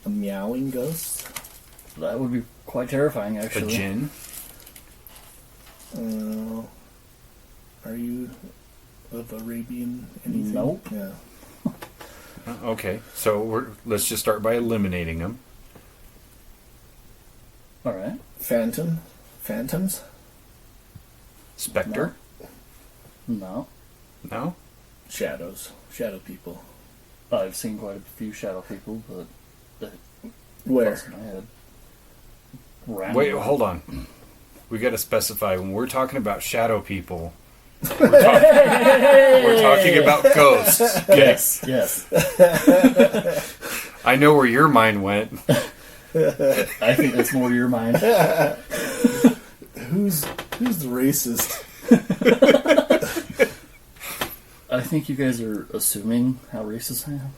A meowing ghost? That would be quite terrifying, A actually. djinn. Are you of Arabian anything? Nope. Yeah. Okay, so let's just start by eliminating them. Alright. Phantoms? Spectre? No. No? Shadows. Shadow people. I've seen quite a few shadow people, but... Where? Crossed my head. Random. Wait, hold on. We got to specify when we're talking about shadow people. We're talking about ghosts. Okay? Yes. I know where your mind went. I think that's more your mind. Who's the racist? I think you guys are assuming how racist I am.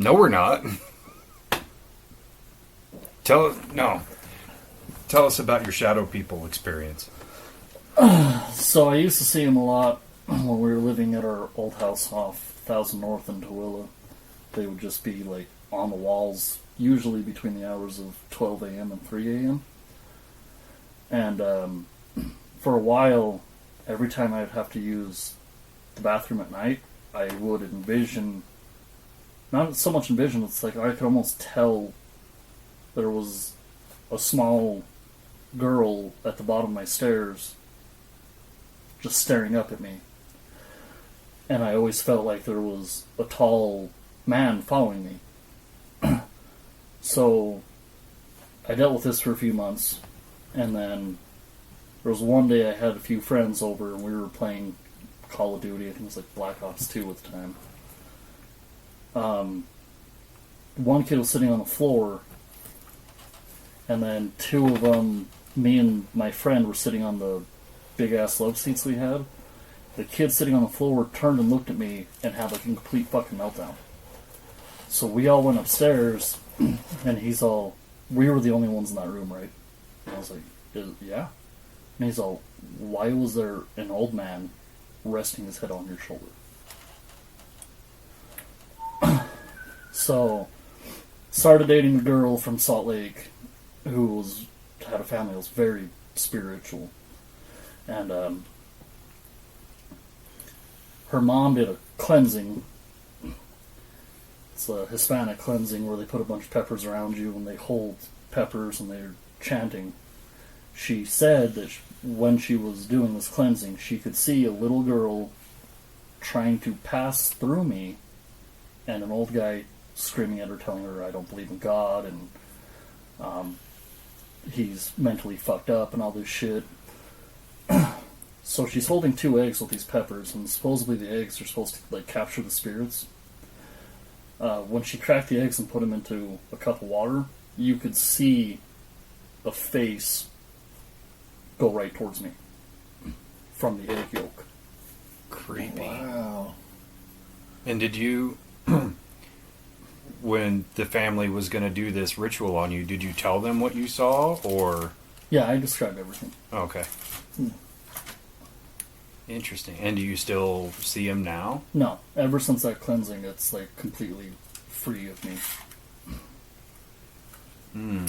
No, we're not. Tell us about your shadow people experience. So I used to see them a lot when we were living at our old house off 1000 North in Tooele. They would just be like on the walls, usually between the hours of 12 a.m. and 3 a.m. And for a while, every time I'd have to use the bathroom at night, I would envision not so much in vision, it's like I could almost tell there was a small girl at the bottom of my stairs just staring up at me. And I always felt like there was a tall man following me. So I dealt with this for a few months, and then there was one day I had a few friends over and we were playing Call of Duty. I think it was like Black Ops 2 at the time. One kid was sitting on the floor, and then two of them, me and my friend, were sitting on the big-ass love seats we had. The kid sitting on the floor turned and looked at me and had like a complete fucking meltdown. So we all went upstairs, and he's all, we were the only ones in that room, right? And I was like, yeah. And he's all, why was there an old man resting his head on your shoulder? So, started dating a girl from Salt Lake who had a family that was very spiritual. And her mom did a cleansing. It's a Hispanic cleansing where they put a bunch of peppers around you and they hold peppers and they're chanting. She said that when she was doing this cleansing, she could see a little girl trying to pass through me and an old guy screaming at her, telling her, I don't believe in God, and he's mentally fucked up and all this shit. So she's holding 2 eggs with these peppers, and supposedly the eggs are supposed to like capture the spirits. When she cracked the eggs and put them into a cup of water, you could see a face go right towards me from the egg yolk. Creepy. Wow. And did you, when the family was going to do this ritual on you, did you tell them what you saw, or? Yeah, I described everything. Okay. Interesting. And do you still see him now? No. Ever since that cleansing, it's like completely free of me.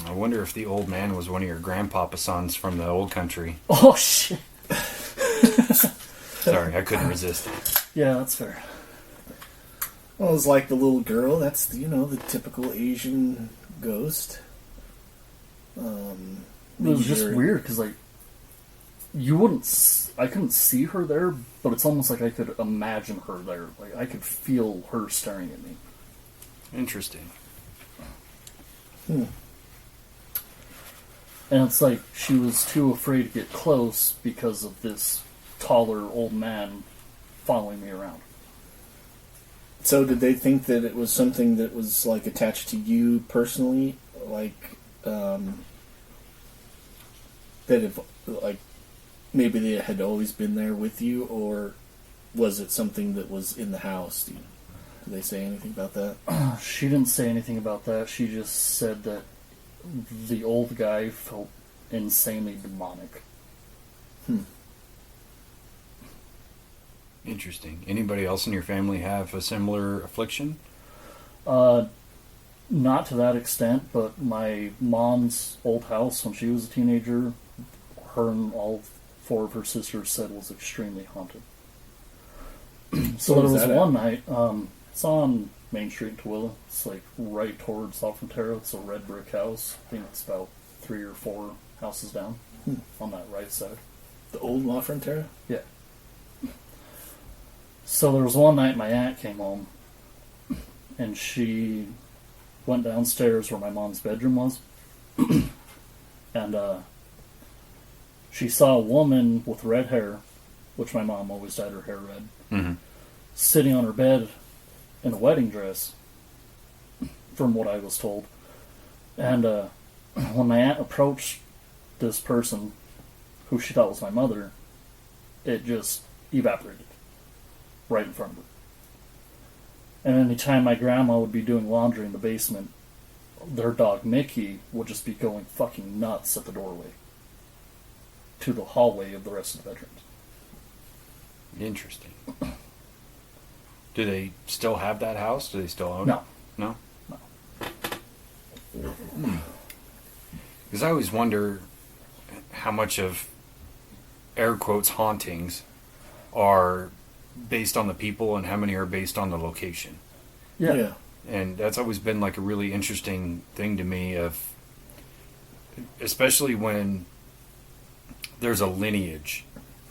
I wonder if the old man was one of your grandpapa's sons from the old country. Oh, shit. Sorry, I couldn't resist it. Yeah, that's fair. Well, it's like the little girl. That's, the typical Asian ghost. It was just weird, because, like, I couldn't see her there, but it's almost like I could imagine her there. Like, I could feel her staring at me. Interesting. And it's like she was too afraid to get close because of this taller old man following me around. So did they think that it was something that was like attached to you personally? Like, that if, like, maybe they had always been there with you, or was it something that was in the house? Did they say anything about that? She didn't say anything about that. She just said that the old guy felt insanely demonic. Interesting. Anybody else in your family have a similar affliction? Not to that extent, but my mom's old house when she was a teenager, her and all 4 of her sisters said was extremely haunted. So there was one night, it's on Main Street in Tooele. It's like right towards La Frontera. It's a red brick house. I think it's about 3 or 4 houses down on that right side. The old La Frontera? Yeah. So there was one night my aunt came home, and she went downstairs where my mom's bedroom was, and she saw a woman with red hair, which my mom always dyed her hair red, sitting on her bed in a wedding dress, from what I was told. And when my aunt approached this person, who she thought was my mother, it just evaporated right in front of her. And anytime my grandma would be doing laundry in the basement, their dog Mickey would just be going fucking nuts at the doorway to the hallway of the rest of the bedrooms. Interesting. Do they still have that house? Do they still own it? No. No? No. Because I always wonder how much of air quotes hauntings are based on the people and how many are based on the location. Yeah. And that's always been like a really interesting thing to me, of especially when there's a lineage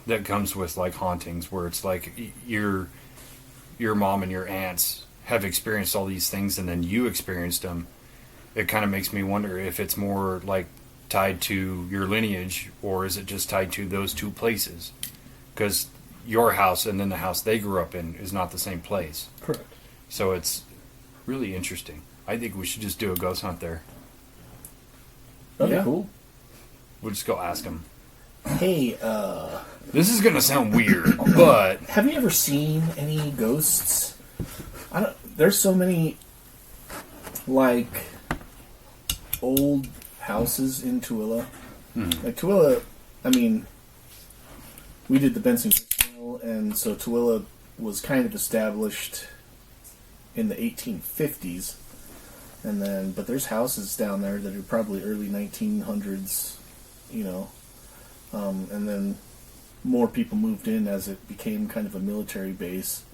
that comes with like hauntings, where it's like your mom and your aunts have experienced all these things and then you experienced them. It kind of makes me wonder if it's more like tied to your lineage, or is it just tied to those two places? Because your house and then the house they grew up in is not the same place. Correct. So it's really interesting. I think we should just do a ghost hunt there. That'd Yeah. be cool. We'll just go ask them. Hey, This is gonna sound weird, but have you ever seen any ghosts? There's so many, like, old houses in Tooele. Like, Tooele, I mean, we did the Benson Mill, and so Tooele was kind of established in the 1850s. And then, but there's houses down there that are probably early 1900s, you know. And then more people moved in as it became kind of a military base.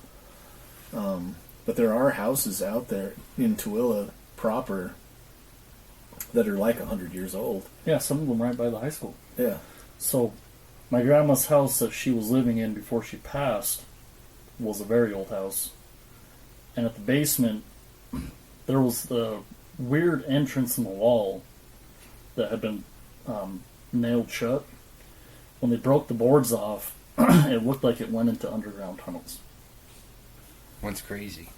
But there are houses out there in Tooele proper that are like 100 years old. Yeah, some of them right by the high school. Yeah. So, my grandma's house that she was living in before she passed was a very old house. And at the basement, there was the weird entrance in the wall that had been nailed shut. When they broke the boards off, it looked like it went into underground tunnels. what's crazy?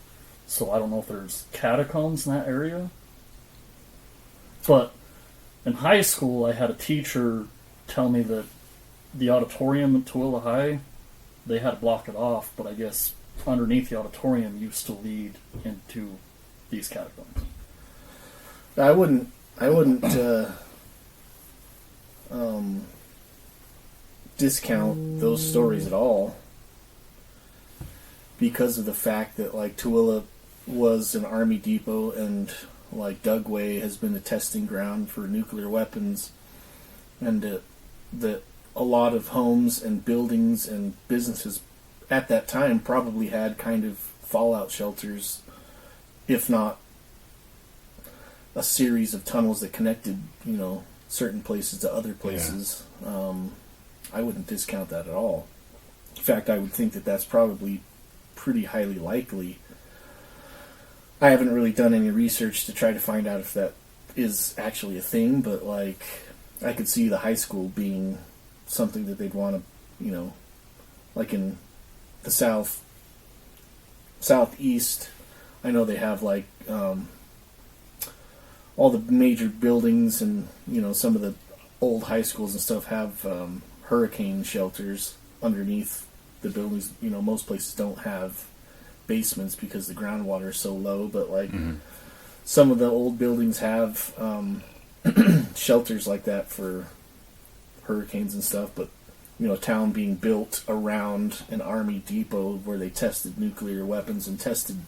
So I don't know if there's catacombs in that area. But in high school, I had a teacher tell me that the auditorium at Tooele High, they had to block it off, but I guess underneath the auditorium used to lead into these catacombs. I wouldn't discount those stories at all, because of the fact that, like, Tooele was an army depot, and like Dugway has been a testing ground for nuclear weapons, and that a lot of homes and buildings and businesses at that time probably had kind of fallout shelters, if not a series of tunnels that connected, you know, certain places to other places. I wouldn't discount that at all. In fact, I would think that that's probably pretty highly likely. I haven't really done any research to try to find out if that is actually a thing, but, like, I could see the high school being something that they'd want to, you know, like in the southeast, I know they have, like, all the major buildings, and, you know, some of the old high schools and stuff have hurricane shelters underneath the buildings. You know, most places don't have basements because the groundwater is so low, but, like, some of the old buildings have shelters like that for hurricanes and stuff. But, you know, a town being built around an army depot where they tested nuclear weapons and tested,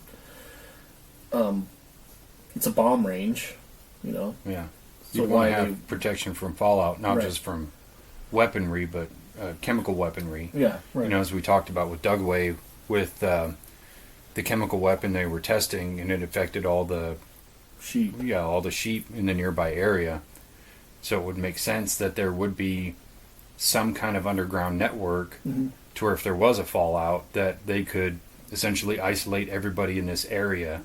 it's a bomb range, you know. Yeah. So You why want to have they- protection from fallout, not Right. just from weaponry, but chemical weaponry. Yeah, right. You know, as we talked about with Dugway, with the chemical weapon they were testing, and it affected all the sheep. all the sheep in the nearby area. So it would make sense that there would be some kind of underground network to where if there was a fallout, that they could essentially isolate everybody in this area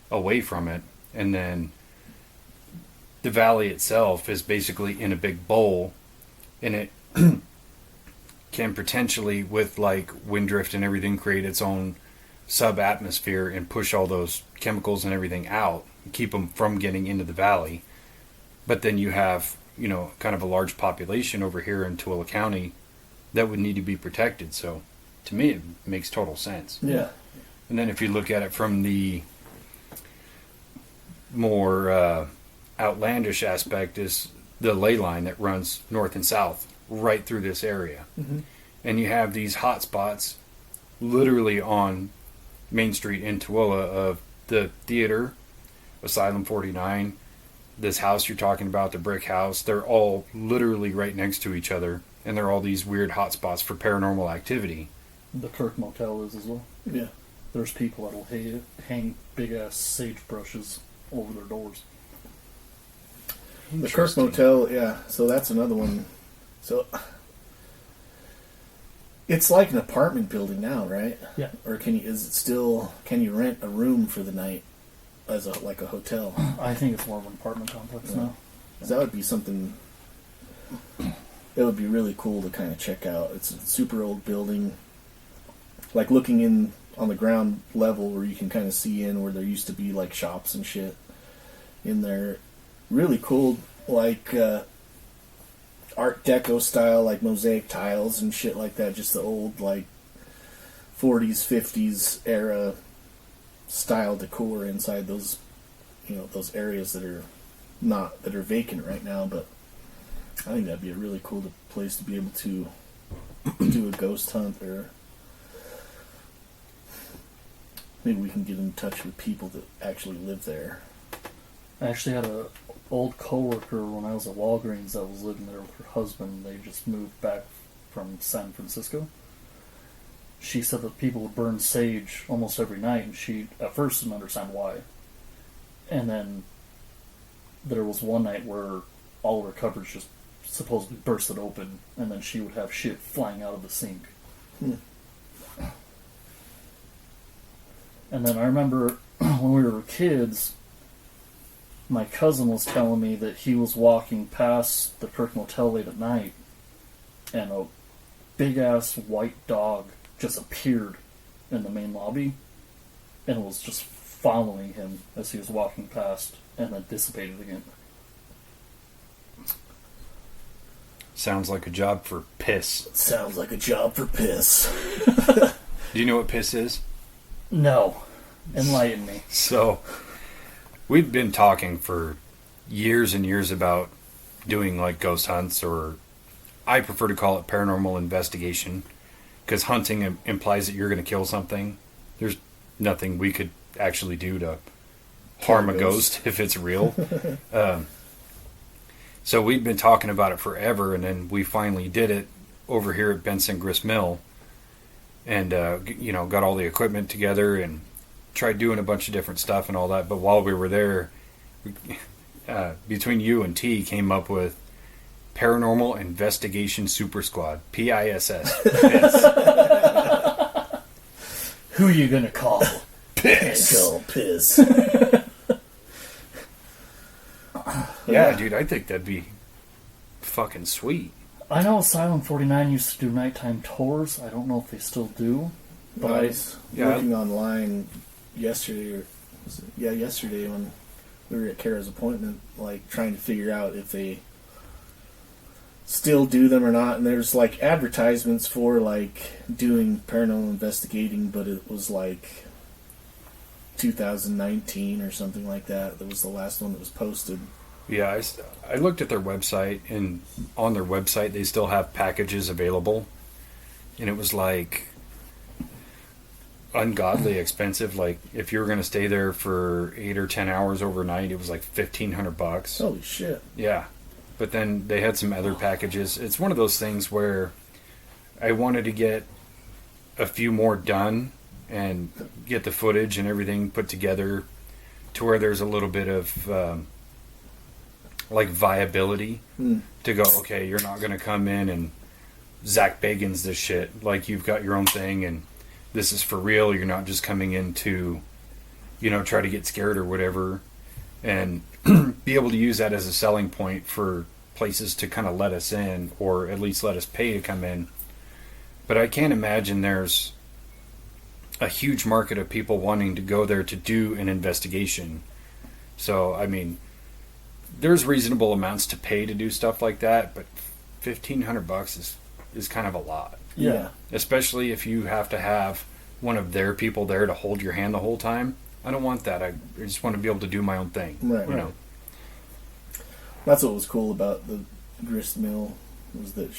away from it. And then the valley itself is basically in a big bowl, and it can potentially, with like wind drift and everything, create its own sub-atmosphere and push all those chemicals and everything out, keep them from getting into the valley. But then you have, you know, kind of a large population over here in Tooele County that would need to be protected. So to me, it makes total sense. Yeah. And then if you look at it from the more outlandish aspect, is the ley line that runs north and south right through this area. And you have these hot spots literally on Main Street in Tooele of the theater, Asylum 49, this house you're talking about, the brick house. They're all literally right next to each other, and they're all these weird hot spots for paranormal activity. The Kirk Motel is as well. Yeah. there's people that'll hang big ass sagebrushes over their doors. The Kirk Motel, yeah. So that's another one. So it's like an apartment building now, right? Yeah. Or can you rent a room for the night as like a hotel? I think it's more of an apartment complex now. That would be something that would be really cool to kind of check out. It's a super old building, like looking in on the ground level where you can kind of see in where there used to be like shops and shit in there. Really cool, like Art Deco style, like mosaic tiles and shit like that. Just the old like 40s, 50s era style decor inside those, those areas that are vacant right now. But I think that'd be a really cool place to be able to do a ghost hunt, or maybe we can get in touch with people that actually live there. I actually had a old coworker when I was at Walgreens that was living there with her husband. They just moved back from San Francisco. She said that people would burn sage almost every night, and she at first didn't understand why. And then there was one night where all of her cupboards just supposedly bursted open, and then she would have shit flying out of the sink. And then I remember when we were kids, my cousin was telling me that he was walking past the Kirk Motel late at night, and a big-ass white dog just appeared in the main lobby, and was just following him as he was walking past, and then dissipated again. Sounds like a job for piss. Sounds like a job for piss. Do you know what piss is? No. Enlighten me. So, we've been talking for years and years about doing like ghost hunts, or I prefer to call it paranormal investigation, because hunting implies that you're going to kill something. There's nothing we could actually do to harm a ghost if it's real. So we've been talking about it forever, and then we finally did it over here at Benson Grist Mill, and got all the equipment together and tried doing a bunch of different stuff and all that. But while we were there, between you and T, came up with Paranormal Investigation Super Squad, PISS. Who you gonna call? Piss. Piss. Yeah, dude, I think that'd be fucking sweet. I know Asylum 49 used to do nighttime tours. I don't know if they still do. But I was looking online yesterday when we were at Kara's appointment, like trying to figure out if they still do them or not. And there's like advertisements for like doing paranormal investigating, but it was like 2019 or something like that. That was the last one that was posted. Yeah, I looked at their website, and on their website they still have packages available, and it was like ungodly expensive. Like if you were going to stay there for 8 or 10 hours overnight, it was like $1,500. Holy shit! Yeah, but then they had some other packages. It's one of those things where I wanted to get a few more done and get the footage and everything put together to where there's a little bit of like viability to go, okay, you're not going to come in and Zach Bagans this shit. Like, you've got your own thing and this is for real. You're not just coming in to, try to get scared or whatever, and be able to use that as a selling point for places to kind of let us in, or at least let us pay to come in. But I can't imagine there's a huge market of people wanting to go there to do an investigation. So, I mean, there's reasonable amounts to pay to do stuff like that, but $1,500 is kind of a lot. Yeah. Especially if you have to have one of their people there to hold your hand the whole time. I don't want that. I just want to be able to do my own thing. Right. That's what was cool about the grist mill, was that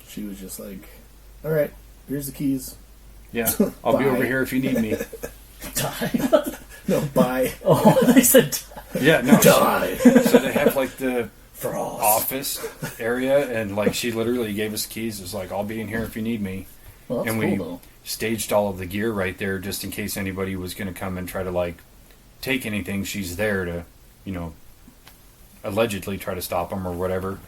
she was just like, all right, here's the keys. Yeah, I'll be over here if you need me. Die. No, bye. Oh, they said yeah, no. Die. So they have like the Frost. office area, and like she literally gave us the keys. It's like, I'll be in here if you need me. Well, that's and cool, though. staged all of the gear right there just in case anybody was going to come and try to like take anything. She's there to, you know, allegedly try to stop them or whatever.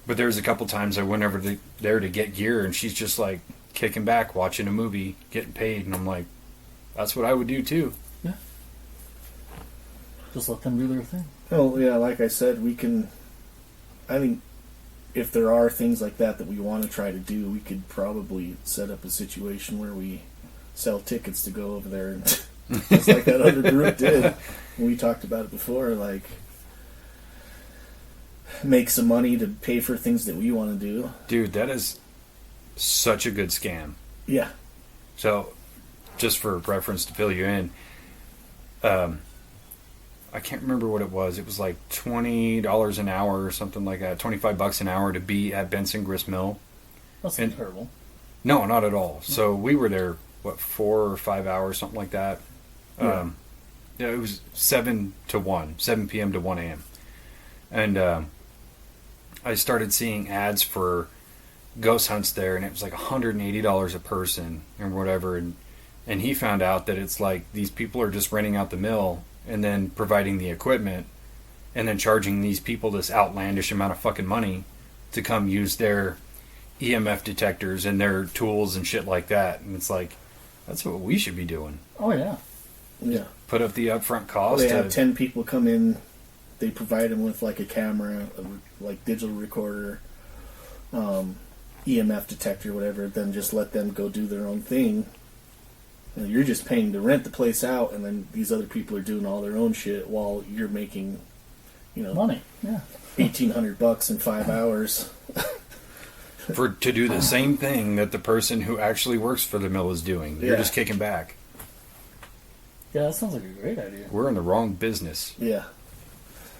But there's a couple times I went over there to get gear, and she's just like kicking back, watching a movie, getting paid, and I'm like, that's what I would do too. Yeah. Just let them do their thing. Well, yeah, like I said, I think if there are things like that we want to try to do, we could probably set up a situation where we sell tickets to go over there, and just like that other group did. We talked about it before, like make some money to pay for things that we want to do. Dude, that is such a good scam. Yeah. So, just for reference to fill you in, I can't remember what it was. It was like $20 an hour or something like that, $25 an hour to be at Benson Grist Mill. That's not terrible. No, not at all. So we were there, 4 or 5 hours, something like that. Yeah. Yeah, it was 7 p.m. to 1 a.m. And I started seeing ads for ghost hunts there, and it was like $180 a person or whatever. And he found out that it's like these people are just renting out the mill and then providing the equipment and then charging these people this outlandish amount of fucking money to come use their EMF detectors and their tools and shit like that. And it's like, that's what we should be doing. Oh, yeah. Yeah. Put up the upfront Well, cost. they have 10 people come in. They provide them with like a camera, like digital recorder, EMF detector, whatever. Then just let them go do their own thing. And you're just paying to rent the place out, and then these other people are doing all their own shit while you're making, Money. Yeah. $1,800 in 5 hours. to do the same thing that the person who actually works for the mill is doing. You're Yeah. just kicking back. Yeah, that sounds like a great idea. We're in the wrong business. Yeah.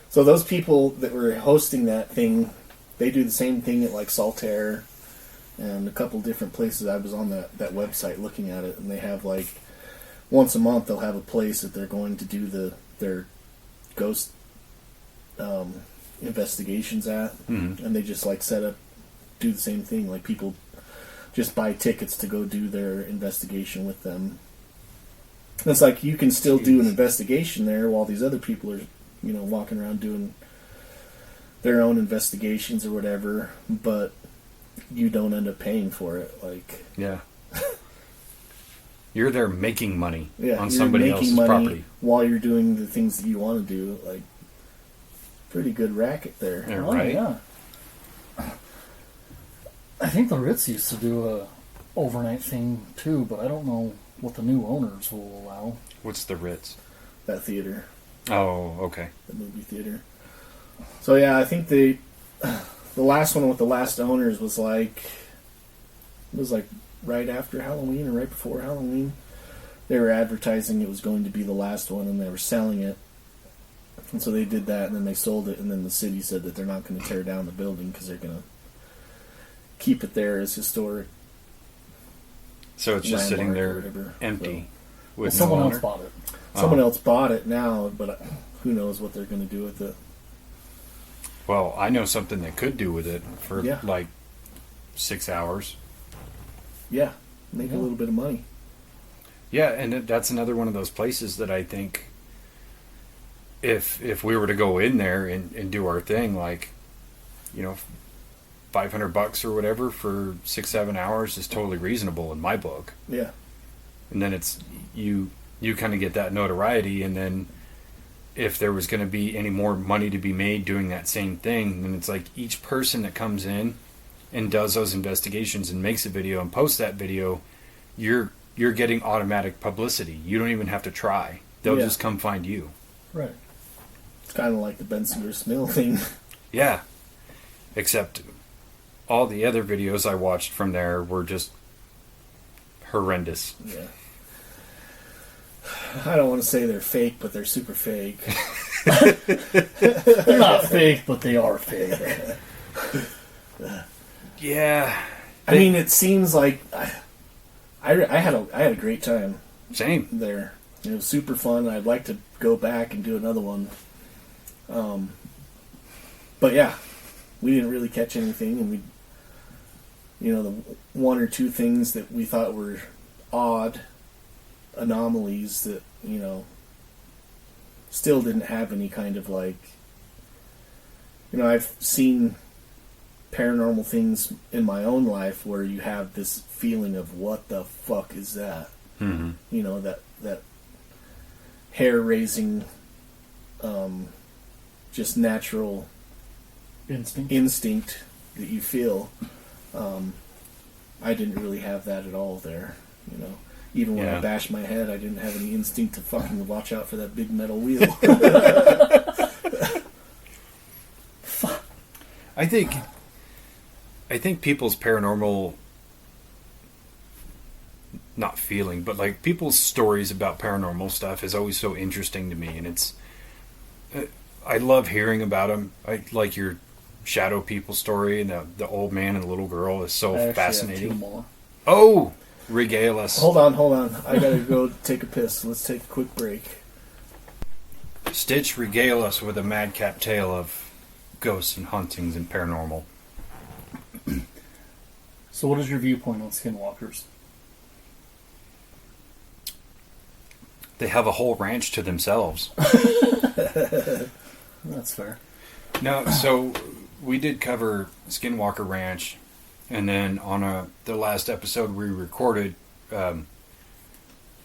So those people that were hosting that thing, they do the same thing at like Saltaire and a couple different places. I was on that website looking at it, and they have like once a month they'll have a place that they're going to do their ghost investigations at, and they just like do the same thing. Like people just buy tickets to go do their investigation with them. And it's like you can still do an investigation there while these other people are, walking around doing their own investigations or whatever, but you don't end up paying for it. Like, Yeah. You're there making money yeah, on you're somebody making else's money property. while you're doing the things that you want to do. Like, pretty good racket there. Yeah, Oh, right? yeah. I think the Ritz used to do a overnight thing too, but I don't know what the new owners will allow. What's the Ritz? That theater, Oh, okay. the movie theater. So yeah, I think the last one with the last owners was like right after Halloween or right before Halloween. They were advertising it was going to be the last one, and they were selling it. And so they did that, and then they sold it, and then the city said that they're not going to tear down the building because they're going to keep it there as historic. So it's just sitting landmark or there whatever. empty Well, with no someone owner? else bought it. Someone else bought it now, but who knows what they're going to do with it. Well, I know something that could do with it for Yeah. like 6 hours. Yeah, make a little bit of money. Yeah, and that's another one of those places that I think if we were to go in there and do our thing, like, $500 or whatever for 6-7 hours is totally reasonable in my book. Yeah. And then it's you kind of get that notoriety, and then if there was going to be any more money to be made doing that same thing, then it's like each person that comes in and does those investigations and makes a video and posts that video, you're getting automatic publicity. You don't even have to try. They'll Yeah. just come find you. Right. It's kind of like the Benson Grist Mill thing. Yeah. Except all the other videos I watched from there were just horrendous. Yeah. I don't want to say they're fake, but they're super fake. They're not fake, but they are fake. Yeah. I mean, it seems like I had a great time Same. there. It was super fun. I'd like to go back and do another one. But yeah, we didn't really catch anything, and the one or two things that we thought were odd anomalies that, still didn't have any kind of like, I've seen paranormal things in my own life where you have this feeling of what the fuck is that? Mm-hmm. That hair-raising, just natural instinct that you feel. I didn't really have that at all there, Even when I bashed my head, I didn't have any instinct to fucking watch out for that big metal wheel. I think people's paranormal, not feeling, but like people's stories about paranormal stuff is always so interesting to me, and I love hearing about them. I like your shadow people story, and the old man and the little girl is so fascinating. Have 2 more. Oh, regale us. Hold on. I gotta go take a piss. Let's take a quick break. Stitch, regale us with a madcap tale of ghosts and hauntings and paranormal. So what is your viewpoint on skinwalkers? They have a whole ranch to themselves. That's fair. No, so we did cover Skinwalker Ranch, and then on the last episode we recorded,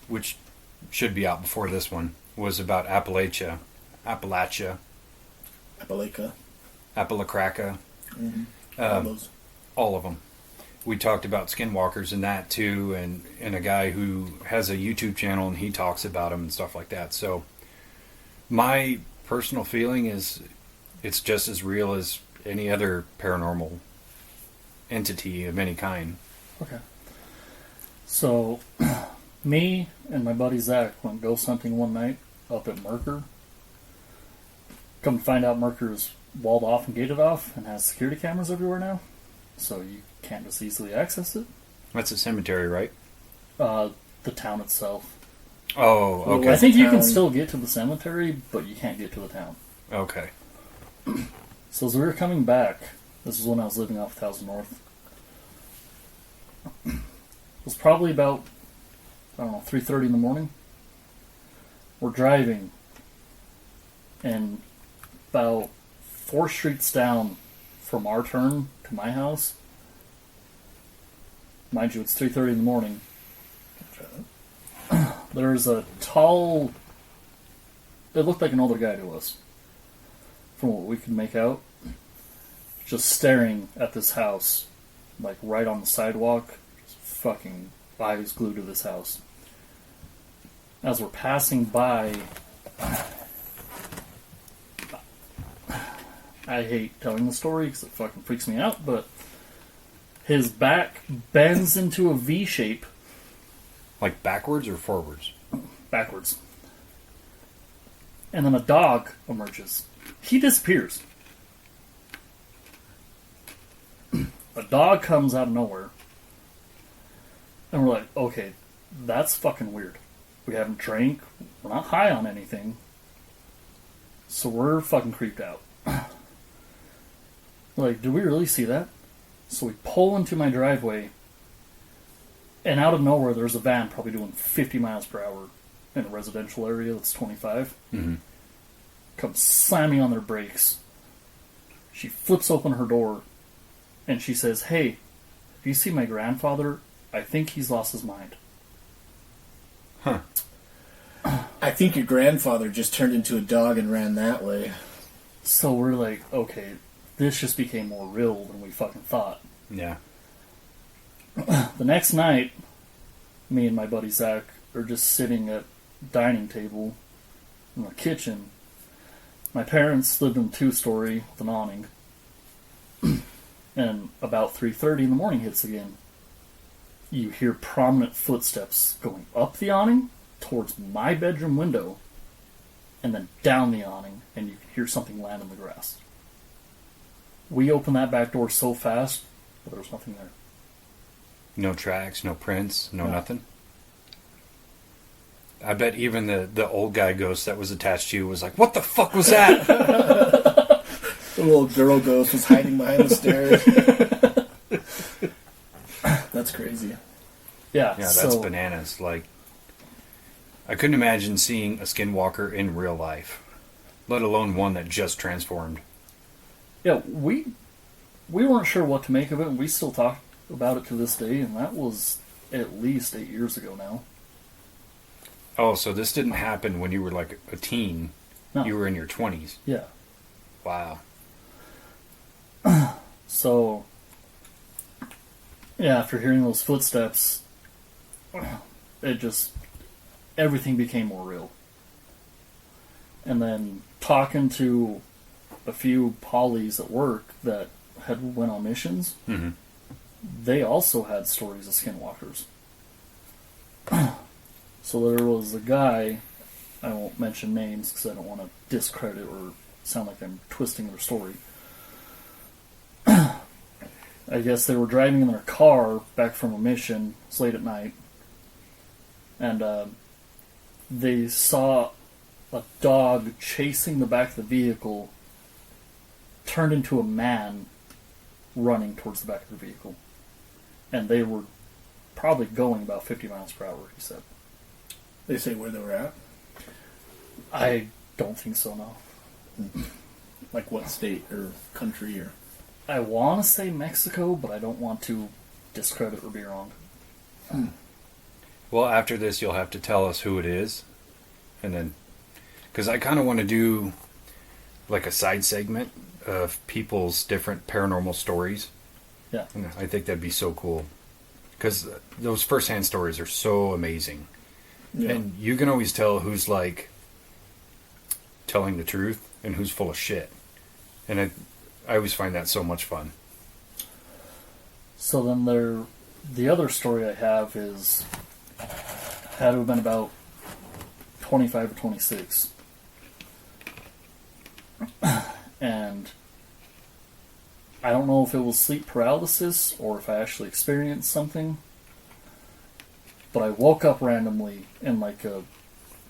which should be out before this one, was about Appalachia. Appalachia. Mm-hmm. All of them. We talked about skinwalkers and that too, and a guy who has a YouTube channel and he talks about them and stuff like that. So my personal feeling is it's just as real as any other paranormal entity of any kind. Okay. So me and my buddy Zach went ghost hunting one night up at Mercer. Come to find out, Mercer is walled off and gated off and has security cameras everywhere now, so you can't just easily access it. That's a cemetery, right? The town itself. Oh, okay. I think you can still get to the cemetery, but you can't get to the town. Okay. So as we were coming back, this is when I was living off 1000 North. It was probably about, 3:30 in the morning. We're driving, and about 4 streets down from our turn to my house, mind you, it's 3:30 in the morning, there's a tall, it looked like an older guy to us, from what we could make out, just staring at this house, like right on the sidewalk, just fucking eyes glued to this house. As we're passing by, I hate telling the story because it fucking freaks me out, but his back bends into a V shape. Like backwards or forwards? Backwards. And then a dog emerges. He disappears. A dog comes out of nowhere. And we're like, okay, that's fucking weird. We haven't drank. We're not high on anything. So we're fucking creeped out. Like, do we really see that? So we pull into my driveway, and out of nowhere, there's a van probably doing 50 miles per hour in a residential area that's 25. Mm-hmm. Comes slamming on their brakes. She flips open her door, and she says, "Hey, do you see my grandfather? I think he's lost his mind." Huh. I think your grandfather just turned into a dog and ran that way. So we're like, okay, this just became more real than we fucking thought. Yeah. The next night, me and my buddy Zach are just sitting at dining table in the kitchen. My parents lived in a 2-story with an awning. And about 3:30 in the morning hits again. You hear prominent footsteps going up the awning towards my bedroom window and then down the awning, and you can hear something land in the grass. We opened that back door so fast, but there was nothing there. No tracks, no prints, no nothing. I bet even the old guy ghost that was attached to you was like, "What the fuck was that?" The little girl ghost was hiding behind the stairs. That's crazy. Yeah, Yeah, that's bananas. Like, I couldn't imagine seeing a skinwalker in real life, let alone one that just transformed. Yeah, we weren't sure what to make of it, and we still talk about it to this day, and that was at least 8 years ago now. Oh, so this didn't happen when you were like a teen. No. You were in your 20s. Yeah. Wow. So, yeah, after hearing those footsteps, it just, everything became more real. And then talking to a few polys at work that had went on missions, Mm-hmm. they also had stories of skinwalkers. So there was a guy, I won't mention names because I don't want to discredit or sound like I'm twisting their story. I guess they were driving in their car back from a mission. It's late at night. And they saw a dog chasing the back of the vehicle, turned into a man running towards the back of the vehicle. And they were probably going about 50 miles per hour, he said. They say where they were at? I don't think so, no. Like what state or country or... I want to say Mexico, but I don't want to discredit or be wrong. Well, after this, you'll have to tell us who it is. And then, because I kind of want to do like a side segment of people's different paranormal stories. Yeah. And I think that'd be so cool. Because those first-hand stories are so amazing. Yeah. And you can always tell who's like telling the truth and who's full of shit. And I always find that so much fun. So then the other story I have is, had to have been about 25 or 26. And I don't know if it was sleep paralysis or if I actually experienced something, but I woke up randomly in like a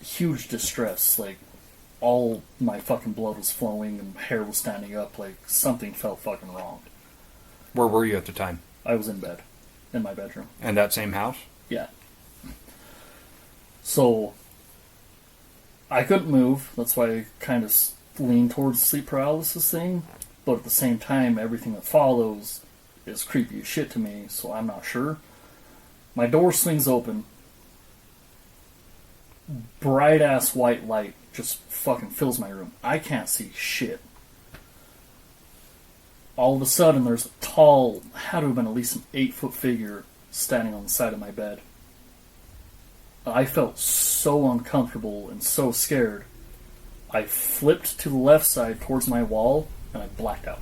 huge distress. Like, all my fucking blood was flowing and hair was standing up. Like, something felt fucking wrong. Where were you at the time? I was in bed, in my bedroom. And that same house? Yeah. So, I couldn't move. That's why I kind of leaned towards the sleep paralysis thing. But at the same time, everything that follows is creepy as shit to me, so I'm not sure. My door swings open. Bright ass white light just fucking fills my room. I can't see shit. All of a sudden, there's a tall, had to have been at least an 8-foot figure standing on the side of my bed. I felt so uncomfortable and so scared. I flipped to the left side towards my wall, and I blacked out.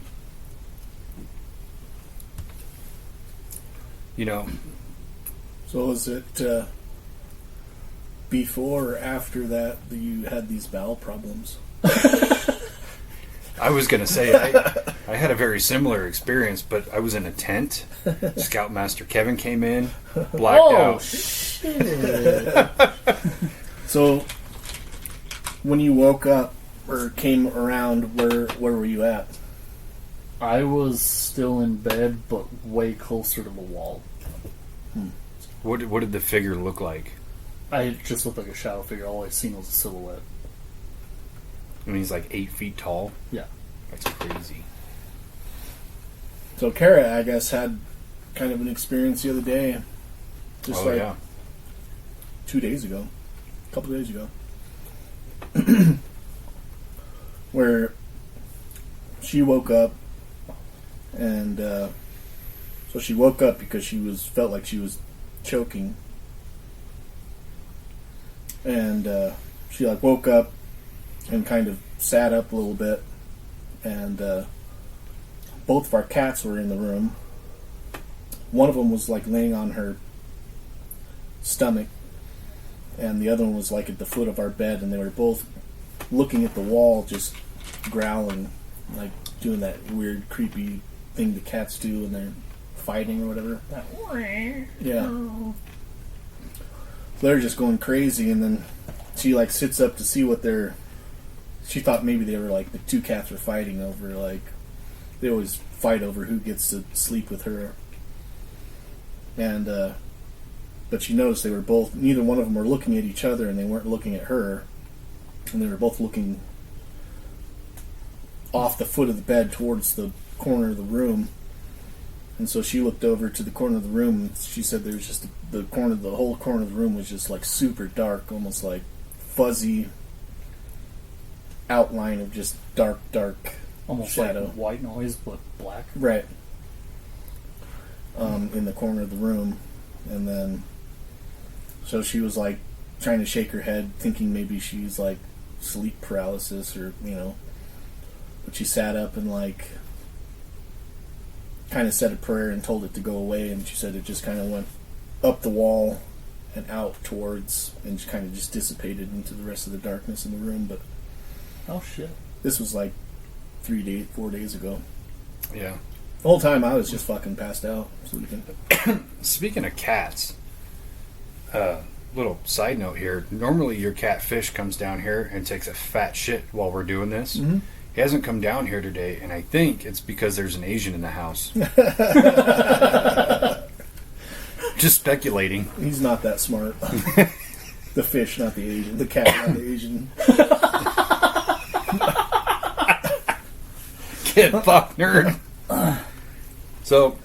You know, So was it before or after that you had these bowel problems? I was going to say, I had a very similar experience, but I was in a tent. Scoutmaster Kevin came in, blacked out. Shit. So when you woke up or came around, where were you at? I was still in bed, but way closer to the wall. What did the figure look like? I just looked like a shadow figure. All I seen was a silhouette. I mean, he's like 8 feet tall. Yeah. That's crazy. So Kara, I guess, had kind of an experience the other day. Just Oh, yeah. 2 days ago. A couple days ago. Where she woke up and so she woke up because she felt like she was choking. And she like woke up and kind of sat up a little bit, and both of our cats were in the room. One of them was like laying on her stomach, and the other one was like at the foot of our bed, and they were both looking at the wall, just growling, like doing that weird, creepy thing the cats do when they're fighting or whatever. Yeah. They're just going crazy, and then she like sits up to see what they're. She thought maybe they were like the two cats were fighting over, like they always fight over who gets to sleep with her. And but she noticed they were both, neither one of them were looking at each other, and they weren't looking at her, and they were both looking off the foot of the bed towards the corner of the room. And so she looked over to the corner of the room, and she said there was just the whole corner of the room was just like super dark, almost like fuzzy outline of just dark almost shadow. like white noise, but black. Right. In the corner of the room. And then, so she was like trying to shake her head, thinking maybe she's like sleep paralysis or, but she sat up and like kind of said a prayer and told it to go away, and she said it just kind of went up the wall and out towards, and kind of just dissipated into the rest of the darkness in the room. But oh shit, this was like 4 days ago. Yeah. The whole time I was just fucking passed out, sleeping. Speaking of cats, little side note here. Normally your cat Fish comes down here and takes a fat shit while we're doing this. Mm-hmm. He hasn't come down here today, and I think it's because there's an Asian in the house. Just speculating. He's not that smart. The fish, not the Asian. The cat, not the Asian. Get fuck, nerd. So,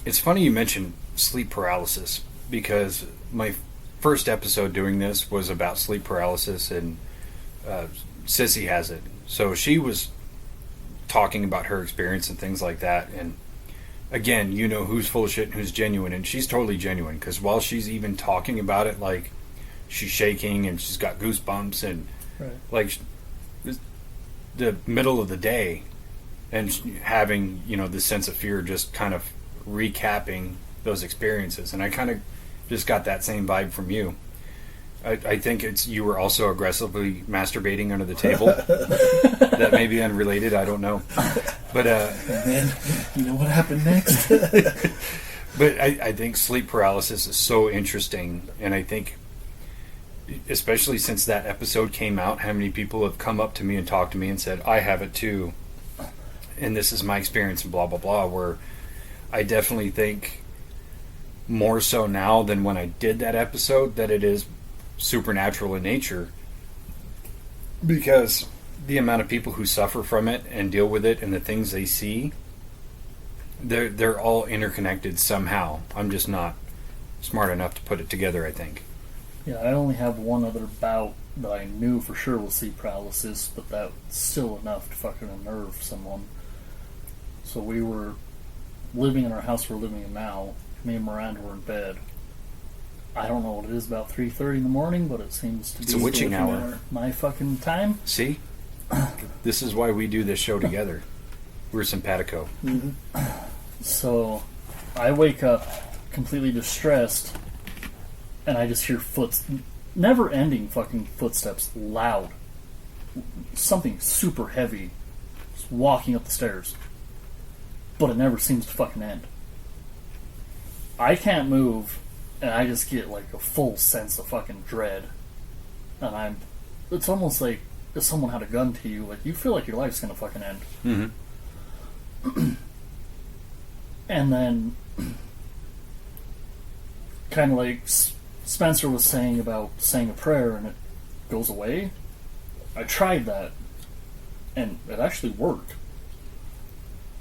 it's funny you mentioned sleep paralysis, because my first episode doing this was about sleep paralysis, and Sissy has it. So she was talking about her experience and things like that, and again, who's full of shit and who's genuine, and she's totally genuine, because while she's even talking about it, like, she's shaking and she's got goosebumps, and right. like the middle of the day, and having this sense of fear, just kind of recapping those experiences. And I kind of just got that same vibe from you. I think you were also aggressively masturbating under the table. That may be unrelated, I don't know. But and then you know what happened next. But I think sleep paralysis is so interesting, and I think, especially since that episode came out, how many people have come up to me and talked to me and said, I have it too, and this is my experience, and blah blah blah, where I definitely think more so now than when I did that episode that it is supernatural in nature, because the amount of people who suffer from it and deal with it and the things they see, they're all interconnected somehow. I'm just not smart enough to put it together, I think. Yeah, I only have one other bout that I knew for sure was sleep paralysis, but that's still enough to fucking unnerve someone. So we were living in our house we're living in now. Me and Miranda were in bed. I don't know what it is, about 3:30 in the morning, but it seems to It's be a witching hour. My fucking time. See? This is why we do this show together. We're simpatico. Mm-hmm. So I wake up completely distressed, and I just hear never-ending fucking footsteps, loud. Something super heavy, just walking up the stairs. But it never seems to fucking end. I can't move, and I just get like a full sense of fucking dread. And it's almost like if someone had a gun to you, like you feel like your life's gonna fucking end. Mm-hmm. And then, kind of like Spencer was saying about saying a prayer and it goes away. I tried that, and it actually worked.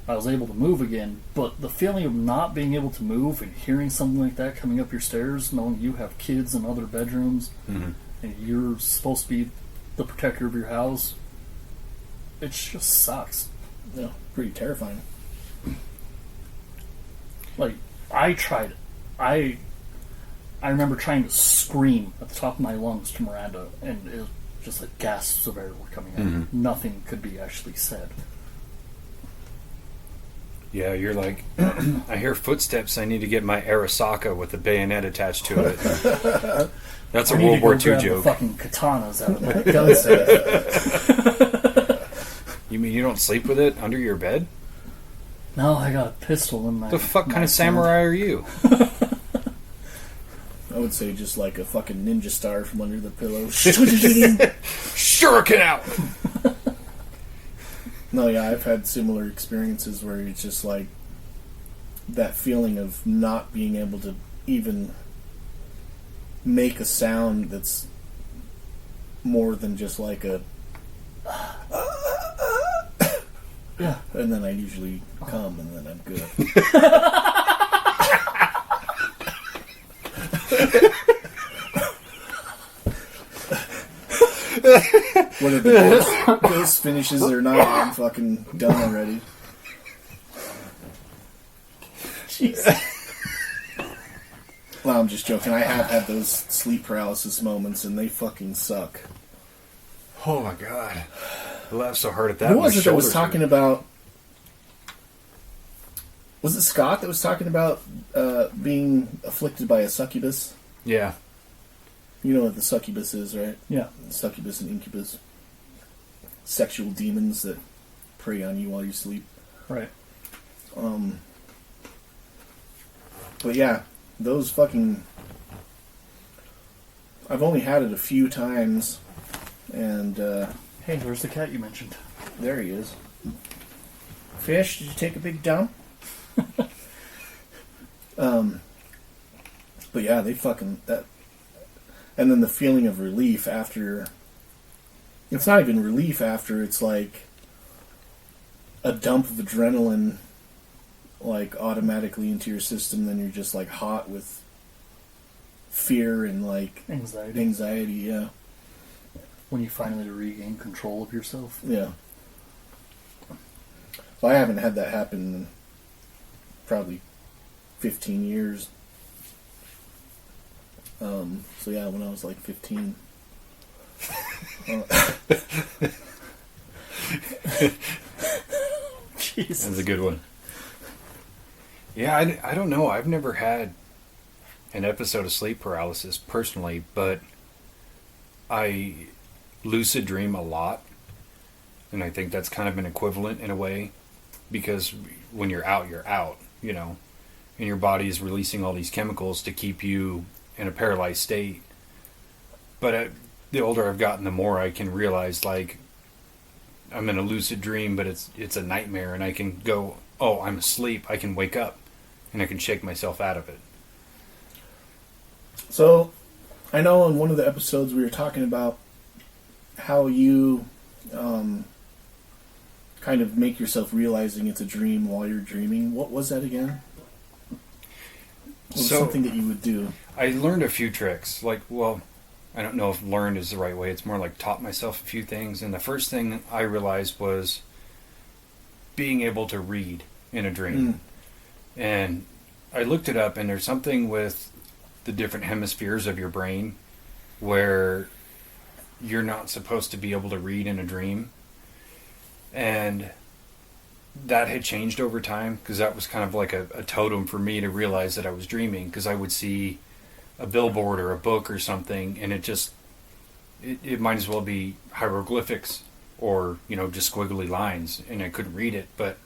I was able to move again, but the feeling of not being able to move and hearing something like that coming up your stairs, knowing you have kids in other bedrooms, mm-hmm. and you're supposed to be the protector of your house, it just sucks. Yeah, pretty terrifying. Like, I tried it. I remember trying to scream at the top of my lungs to Miranda, and it was just like gasps of air were coming out. Mm-hmm. Nothing could be actually said. Yeah, you're like, I hear footsteps. I need to get my Arasaka with a bayonet attached to it. That's a I need World to go War II grab joke. The fucking katanas out of my gun safe. You mean you don't sleep with it under your bed? No, I got a pistol in my. The fuck kind of hand. samurai are you? I would say just like a fucking ninja star from under the pillow. Shuriken out! No, yeah, I've had similar experiences where it's just like that feeling of not being able to even make a sound that's more than just like a Yeah. and then I usually come and then I'm good. Whether the ghost finishes or not, I'm fucking done already. Jesus. Well, I'm just joking. I have had those sleep paralysis moments, and they fucking suck. Oh my god. I laughed so hard at that. Who was my it that was shoulders talking hurt. about... Was it Scott that was talking about being afflicted by a succubus? Yeah. You know what the succubus is, right? Yeah. Succubus and incubus. Sexual demons that prey on you while you sleep. Right. But yeah, those fucking... I've only had it a few times, and Hey, there's the cat you mentioned. there he is. Fish, did you take a big dump? But yeah, they fucking... that. And then the feeling of relief after... It's not even relief after, it's like a dump of adrenaline, like, automatically into your system, then you're just, like, hot with fear and, like, Anxiety. yeah. When you finally regain control of yourself. Yeah. So I haven't had that happen in probably 15 years. So yeah, when I was like 15. Jesus. That's a good one. Yeah, I don't know. I've never had an episode of sleep paralysis personally, but I lucid dream a lot. And I think that's kind of an equivalent in a way, because when you're out, you know, and your body is releasing all these chemicals to keep you in a paralyzed state. But the older I've gotten, the more I can realize, like, I'm in a lucid dream, but it's a nightmare, and I can go, oh, I'm asleep. I can wake up, and I can shake myself out of it. So, I know in one of the episodes we were talking about how you kind of make yourself realizing it's a dream while you're dreaming. What was that again? What was something that you would do? I learned a few tricks. Like, well, I don't know if learned is the right way. It's more like taught myself a few things. And the first thing I realized was being able to read in a dream. And I looked it up, and there's something with the different hemispheres of your brain where you're not supposed to be able to read in a dream. And that had changed over time, because that was kind of like a totem for me to realize that I was dreaming, because I would see a billboard or a book or something, and it might as well be hieroglyphics or, you know, just squiggly lines, and I couldn't read it. But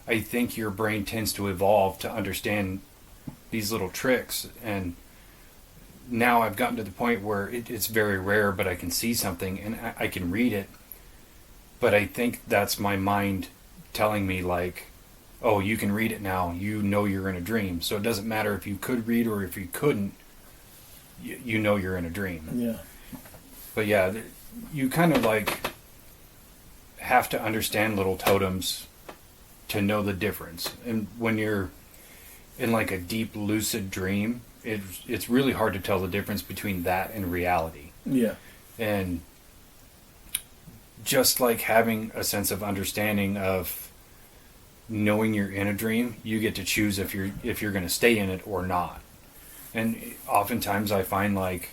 I think your brain tends to evolve to understand these little tricks, and now I've gotten to the point where it's very rare, but I can see something and I can read it. But I think that's my mind telling me, like, oh, you can read it now. You know you're in a dream. So it doesn't matter if you could read or if you couldn't. You know you're in a dream. Yeah. But yeah, you kind of like have to understand little totems to know the difference. And when you're in like a deep lucid dream, it's really hard to tell the difference between that and reality. Yeah. And just like having a sense of understanding of knowing you're in a dream, you get to choose if you're going to stay in it or not. And oftentimes I find, like,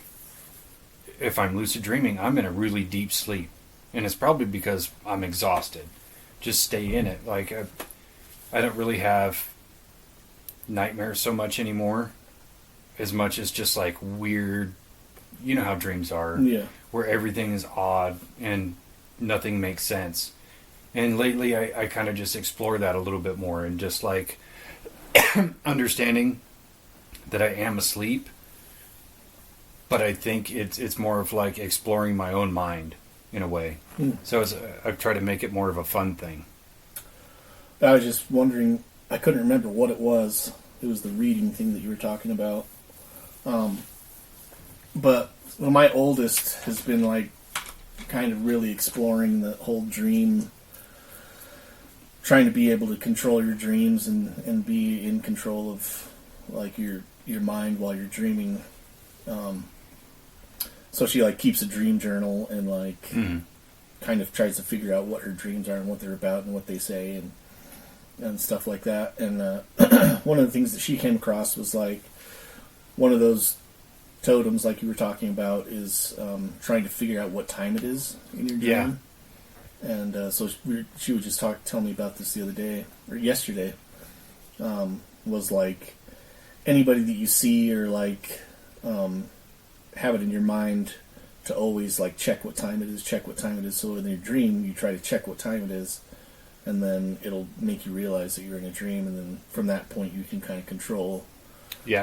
if I'm lucid dreaming, I'm in a really deep sleep, and it's probably because I'm exhausted. Just stay in it. Like, I don't really have nightmares so much anymore, as much as just like weird, you know how dreams are, Yeah. where everything is odd and nothing makes sense. And lately I kind of just explore that a little bit more, and just like understanding that I am asleep, but I think it's more of like exploring my own mind in a way. So I've tried to make it more of a fun thing. I was just wondering, I couldn't remember what it was. It was the reading thing that you were talking about. But my oldest has been like kind of really exploring the whole dream, trying to be able to control your dreams and be in control of like your mind while you're dreaming. So she like keeps a dream journal and like kind of tries to figure out what her dreams are and what they're about and what they say and stuff like that. And one of the things that she came across was like one of those totems like you were talking about is trying to figure out what time it is in your dream. Yeah. And so she would just tell me about this the other day or yesterday. Was like anybody that you see or like have it in your mind to always like check what time it is. So in your dream you try to check what time it is, and then it'll make you realize that you're in a dream, and then from that point you can kind of control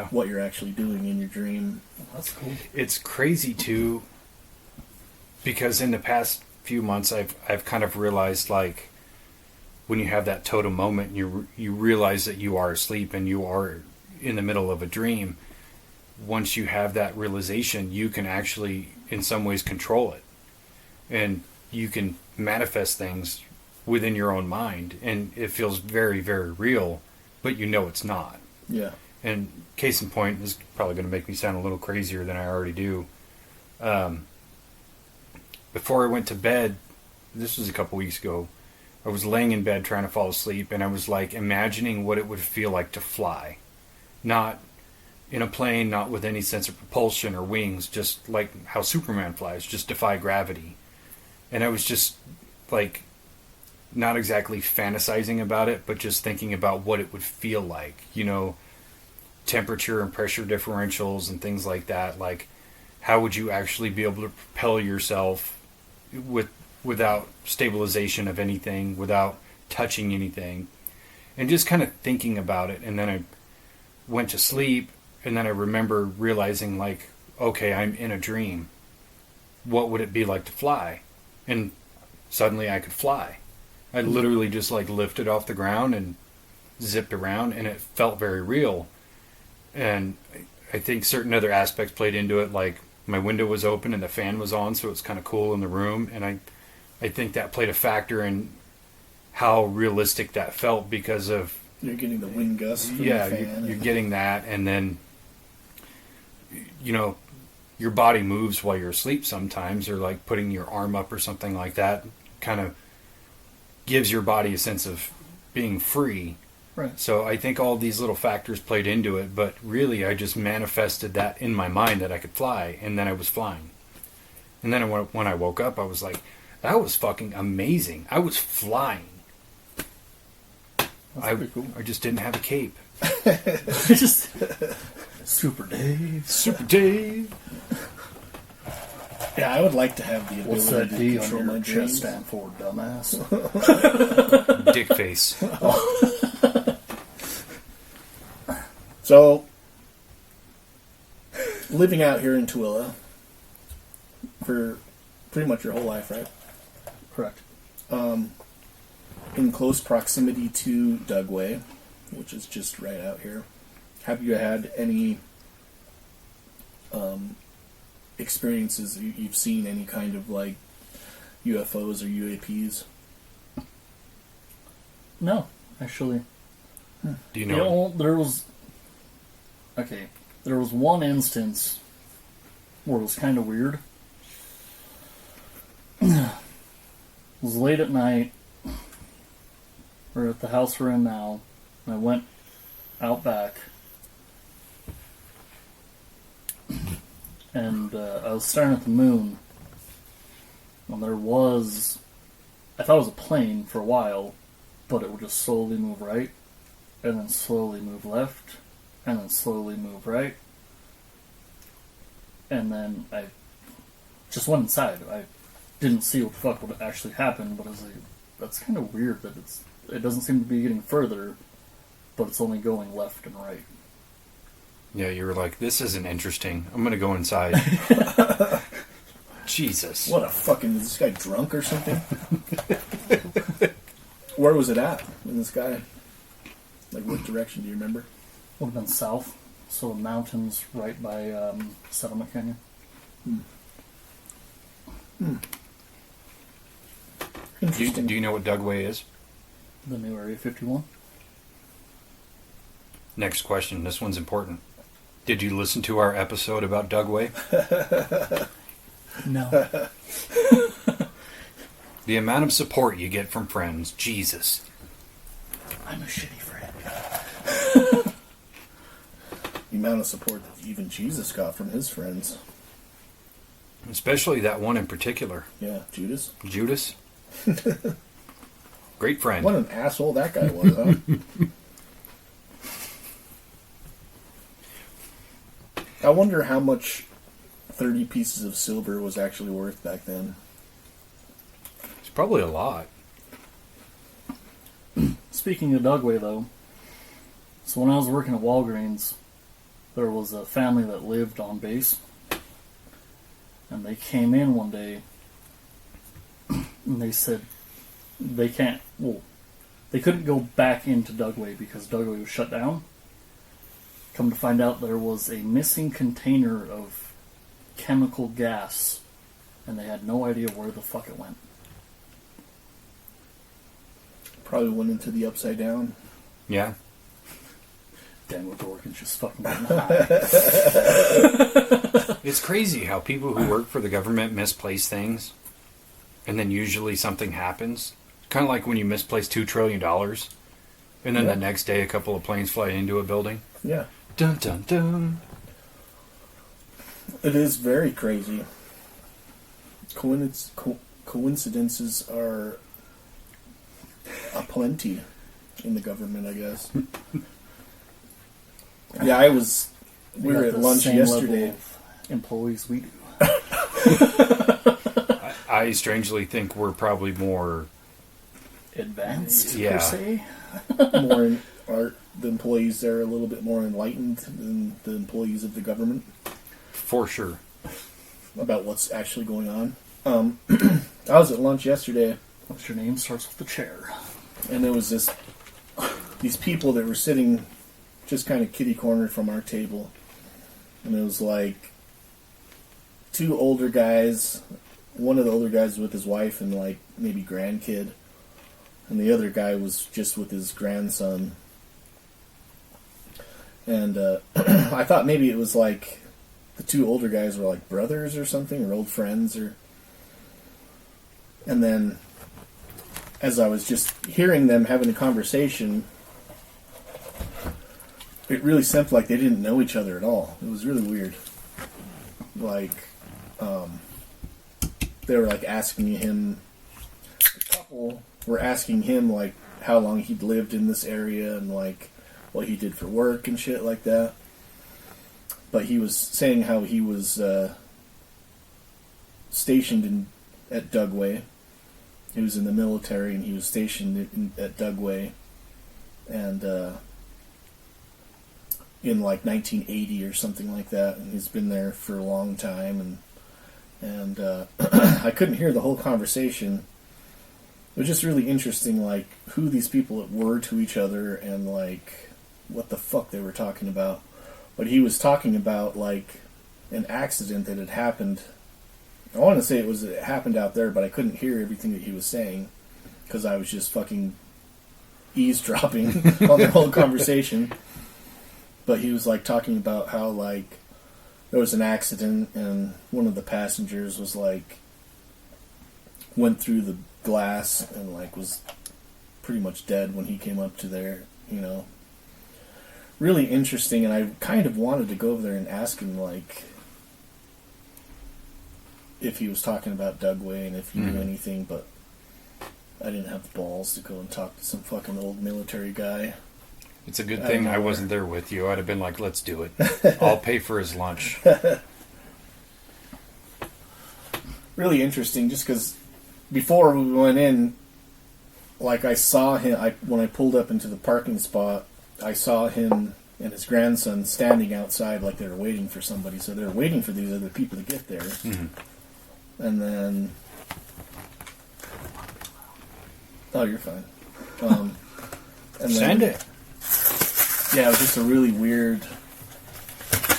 what you're actually doing in your dream. That's cool. It's crazy too, because in the past few months I've kind of realized, like, when you have that totem moment and you realize that you are asleep and you are in the middle of a dream, once you have that realization, you can actually in some ways control it, and you can manifest things within your own mind, and it feels very, very real, but you know it's not. Yeah. And case in point, this is probably going to make me sound a little crazier than I already do. Before I went to bed, this was a couple weeks ago, I was laying in bed trying to fall asleep, and I was like imagining what it would feel like to fly. Not in a plane, not with any sense of propulsion or wings, just like how Superman flies, just defy gravity. And I was just like not exactly fantasizing about it, but just thinking about what it would feel like, you know, temperature and pressure differentials and things like that. Like, how would you actually be able to propel yourself without stabilization of anything, without touching anything, and just kind of thinking about it. And then I went to sleep, and then I remember realizing, like, okay, I'm in a dream. What would it be like to fly? And suddenly I could fly. I literally just like lifted off the ground and zipped around, and it felt very real. And I think certain other aspects played into it, like my window was open and the fan was on, so it's kind of cool in the room. And I think that played a factor in how realistic that felt, because of... You're getting the wind gust from the fan. You're getting that, and then, you know, your body moves while you're asleep sometimes, or like putting your arm up or something like that kind of gives your body a sense of being free. Right. So I think all these little factors played into it, but really I just manifested that in my mind that I could fly, and then I was flying. And then when I woke up, I was like, that was fucking amazing. I was flying. That's cool. I just didn't have a cape. Just Super Dave. Super Dave. Yeah, I would like to have the ability What's that to D control on my your chest dreams. stand for, dumbass? Dick face. So, living out here in Tooele for pretty much your whole life, right? Correct. In close proximity to Dugway, which is just right out here, have you had any experiences? You've seen any kind of like UFOs or UAPs? No, actually. Do you know? There was one instance where it was kind of weird. It was late at night. We're at the house we're in now, and I went out back, and I was staring at the moon, and I thought it was a plane for a while, but it would just slowly move right, and then slowly move left, and then slowly move right, and then I just went inside. I didn't see what the fuck would actually happen, but I was like, that's kind of weird that it doesn't seem to be getting further, but it's only going left and right. Yeah, you were like, this isn't interesting. I'm going to go inside. Jesus. What a fucking... Is this guy drunk or something? Where was it at in the sky? Like, what direction do you remember? Would have been south. So the mountains right by Settlement Canyon. Interesting. Do you know what Dugway is? The new Area 51. Next question. This one's important. Did you listen to our episode about Dugway? No. The amount of support you get from friends. Jesus. I'm a shitty friend. The amount of support that even Jesus got from his friends. Especially that one in particular. Yeah, Judas. Judas. Great friend. What an asshole that guy was, huh? I wonder how much 30 pieces of silver was actually worth back then. It's probably a lot. Speaking of Dugway, though, so when I was working at Walgreens, there was a family that lived on base, and they came in one day, and they said they couldn't go back into Dugway because Dugway was shut down. Come to find out, there was a missing container of chemical gas, and they had no idea where the fuck it went. Probably went into the upside down. Yeah. Daniel Dorkin's just fucking getting high. It's crazy how people who work for the government misplace things, and then usually something happens. Kind of like when you misplace $2 trillion, and then the next day a couple of planes fly into a building. Yeah. Dun dun dun. It is very crazy. Coincidences are aplenty in the government, I guess. Yeah, we were at lunch yesterday. Employees we do. I strangely think we're probably more Advanced, Yeah. per se. The employees there are a little bit more enlightened than the employees of the government for sure. about what's actually going on. I was at lunch yesterday, What's your name? Starts with the chair. and there was these people that were sitting just kind of kitty cornered from our table, and it was like two older guys. One of the older guys was with his wife and like maybe grandkid, and the other guy was just with his grandson. And I thought maybe it was like the two older guys were like brothers or something, or old friends, and then as I was just hearing them having a conversation, it really seemed like they didn't know each other at all. It was really weird. Like, they were like asking him, a couple were asking him like how long he'd lived in this area and like what he did for work and shit like that. But he was saying how he was stationed at Dugway. He was in the military and he was stationed at Dugway, and in like 1980 or something like that, and he's been there for a long time, and I couldn't hear the whole conversation. It was just really interesting, like who these people were to each other and like what the fuck they were talking about. But he was talking about like an accident that had happened. I want to say it happened out there, but I couldn't hear everything that he was saying because I was just fucking eavesdropping on the whole conversation. But he was like talking about how like there was an accident and one of the passengers was like went through the glass and like was pretty much dead when he came up to there, you know. Really interesting, and I kind of wanted to go over there and ask him like if he was talking about Dugway and if he knew anything, but I didn't have the balls to go and talk to some fucking old military guy. It's a good thing I wasn't there with you. I'd have been like, let's do it. I'll pay for his lunch. Really interesting, just because before we went in, like I saw him, when I pulled up into the parking spot, I saw him and his grandson standing outside like they were waiting for somebody. So they were waiting for these other people to get there. Mm-hmm. And then... Oh, you're fine. And Send then, it. Yeah, it was just a really weird.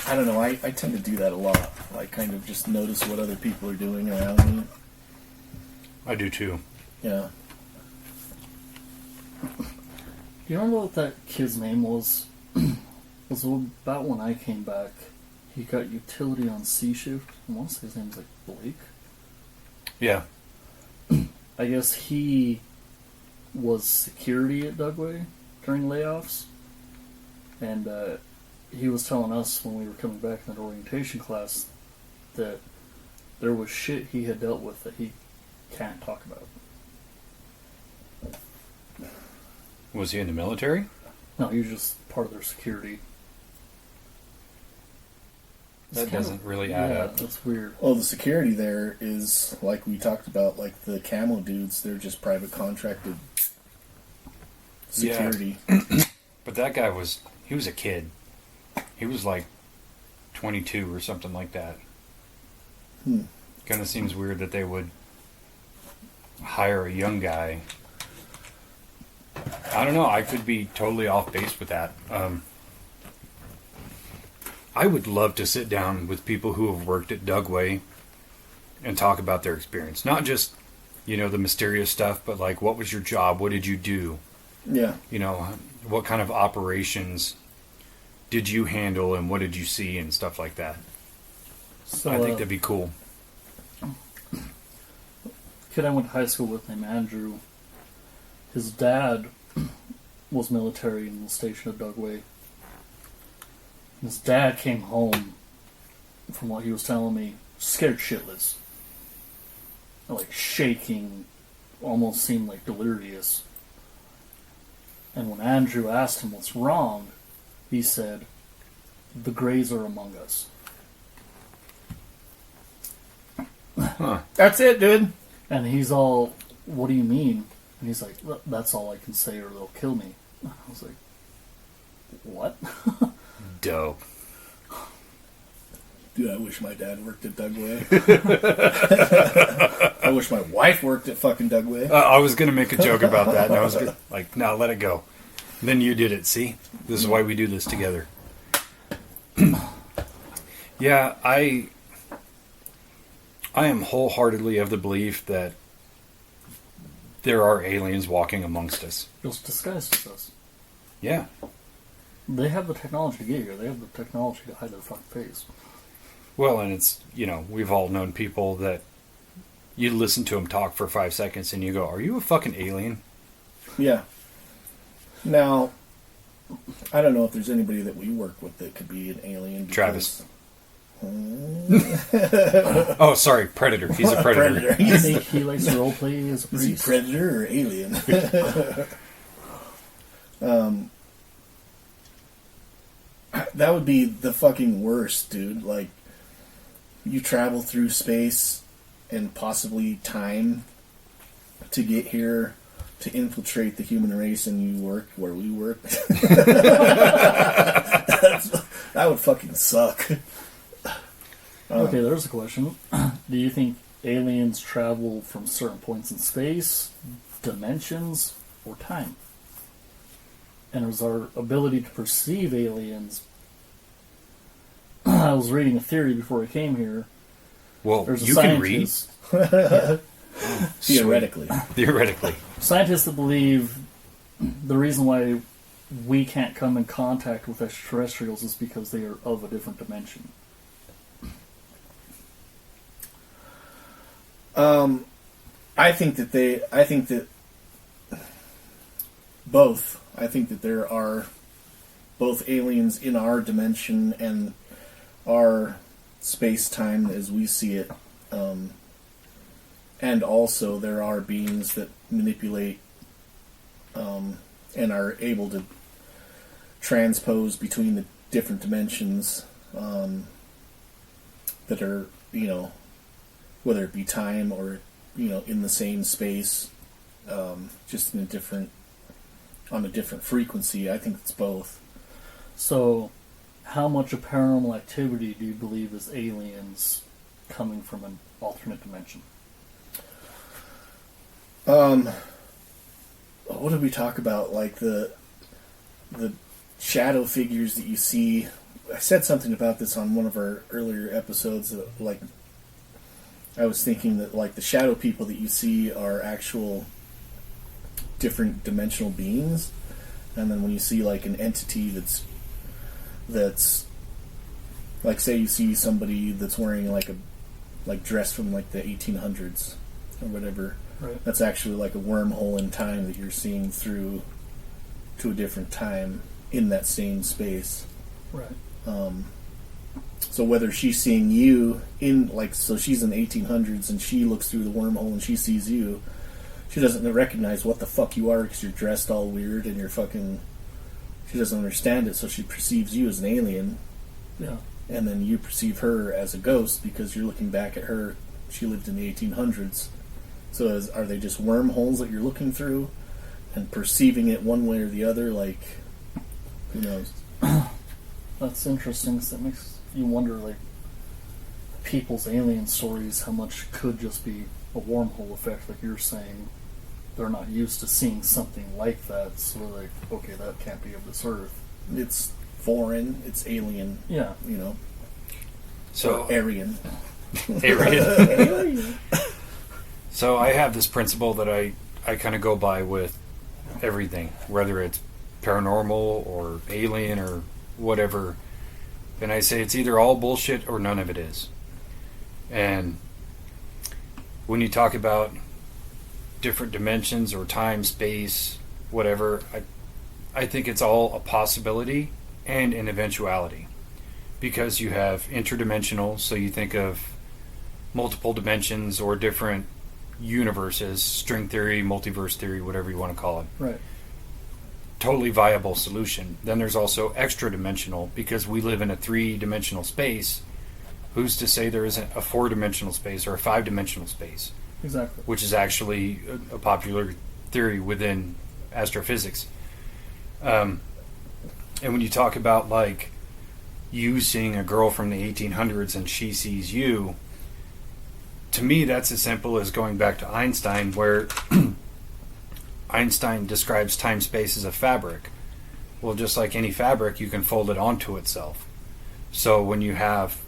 I don't know. I tend to do that a lot. I kind of just notice what other people are doing around me. I do too. Yeah. You remember what that kid's name was? It was about when I came back. He got utility on C shift. I want to say his name's like Blake. Yeah. I guess he was security at Dugway during layoffs. And he was telling us when we were coming back in that orientation class that there was shit he had dealt with that he can't talk about. Was he in the military? No, he was just part of their security. That doesn't really add up. That's weird. Well, the security there is, like we talked about, like the camo dudes, they're just private contracted security. Yeah. But that guy he was a kid. He was like 22 or something like that. Kind of seems weird that they would hire a young guy. I don't know. I could be totally off base with that. I would love to sit down with people who have worked at Dugway and talk about their experience. Not just, the mysterious stuff, but like, what was your job? What did you do? Yeah. What kind of operations did you handle and what did you see and stuff like that? So, I think that'd be cool. Kid I went to high school with named Andrew, his dad was military in the station at Dugway. His dad came home, from what he was telling me, scared shitless. Like shaking, almost seemed like delirious. And when Andrew asked him what's wrong, he said, "The Greys are among us." Huh. That's it, dude. And he's all, "What do you mean?" And he's like, "That's all I can say or they'll kill me." I was like, "What?" Dope. Dude, I wish my dad worked at Dugway. I wish my wife worked at fucking Dugway. I was going to make a joke about that, and I was like, no, let it go. Then you did it, see? This is why we do this together. Yeah, I am wholeheartedly of the belief that there are aliens walking amongst us. Just disguised as us. Yeah. They have the technology to get here. They have the technology to hide their fucking face. Well, and it's, we've all known people that you listen to them talk for 5 seconds and you go, are you a fucking alien? Yeah. Now, I don't know if there's anybody that we work with that could be an alien. Travis. Oh, sorry, Predator. He's a predator. You think he likes to roleplay as a priest? Is he predator or alien? That would be the fucking worst, dude. Like, you travel through space and possibly time to get here to infiltrate the human race, and you work where we work. That would fucking suck. Okay, there's a question. Do you think aliens travel from certain points in space, dimensions, or time? And is our ability to perceive aliens... I was reading a theory before I came here. Well, There's a you can read. Theoretically. Theoretically. Scientists that believe the reason why we can't come in contact with extraterrestrials is because they are of a different dimension. I think that both. I think that there are both aliens in our dimension and our space-time as we see it. And also there are beings that manipulate and are able to transpose between the different dimensions that are, whether it be time or, in the same space, just in on a different frequency. I think it's both. So, how much of paranormal activity do you believe is aliens coming from an alternate dimension? What did we talk about? Like the shadow figures that you see. I said something about this on one of our earlier episodes. Like, I was thinking that like the shadow people that you see are actual different dimensional beings, and then when you see like an entity that's like, say you see somebody that's wearing like dress from like the 1800s or whatever. Right. That's actually like a wormhole in time that you're seeing through to a different time in that same space. Right. So whether she's seeing you in, like, so she's in the 1800s and she looks through the wormhole and she sees you, she doesn't recognize what the fuck you are because you're dressed all weird and you're fucking, she doesn't understand it, so she perceives you as an alien. Yeah. And then you perceive her as a ghost because you're looking back at her. She lived in the 1800s. So are they just wormholes that you're looking through and perceiving it one way or the other? Like, who knows? That's interesting, because that makes you wonder, like, people's alien stories, how much could just be a wormhole effect, like you're saying. They're not used to seeing something like that, so they're like, okay, that can't be of this earth. It's foreign, it's alien, Yeah. you know. So Or Aryan. Alien. So I have this principle that I kind of go by with everything, whether it's paranormal or alien or whatever. And I say it's either all bullshit or none of it is. And when you talk about different dimensions or time, space, whatever, I think it's all a possibility and an eventuality. Because you have interdimensional, so you think of multiple dimensions or different universes, string theory, multiverse theory, whatever you want to call it. Right. Totally viable solution. Then there's also extra dimensional, because we live in a 3-dimensional space. Who's to say there isn't a 4-dimensional space or a 5-dimensional space? Exactly. Which is actually a popular theory within astrophysics. And when you talk about like you seeing a girl from the 1800s and she sees you, to me that's as simple as going back to Einstein, where Einstein describes time-space as a fabric. Well, just like any fabric, you can fold it onto itself. So when you have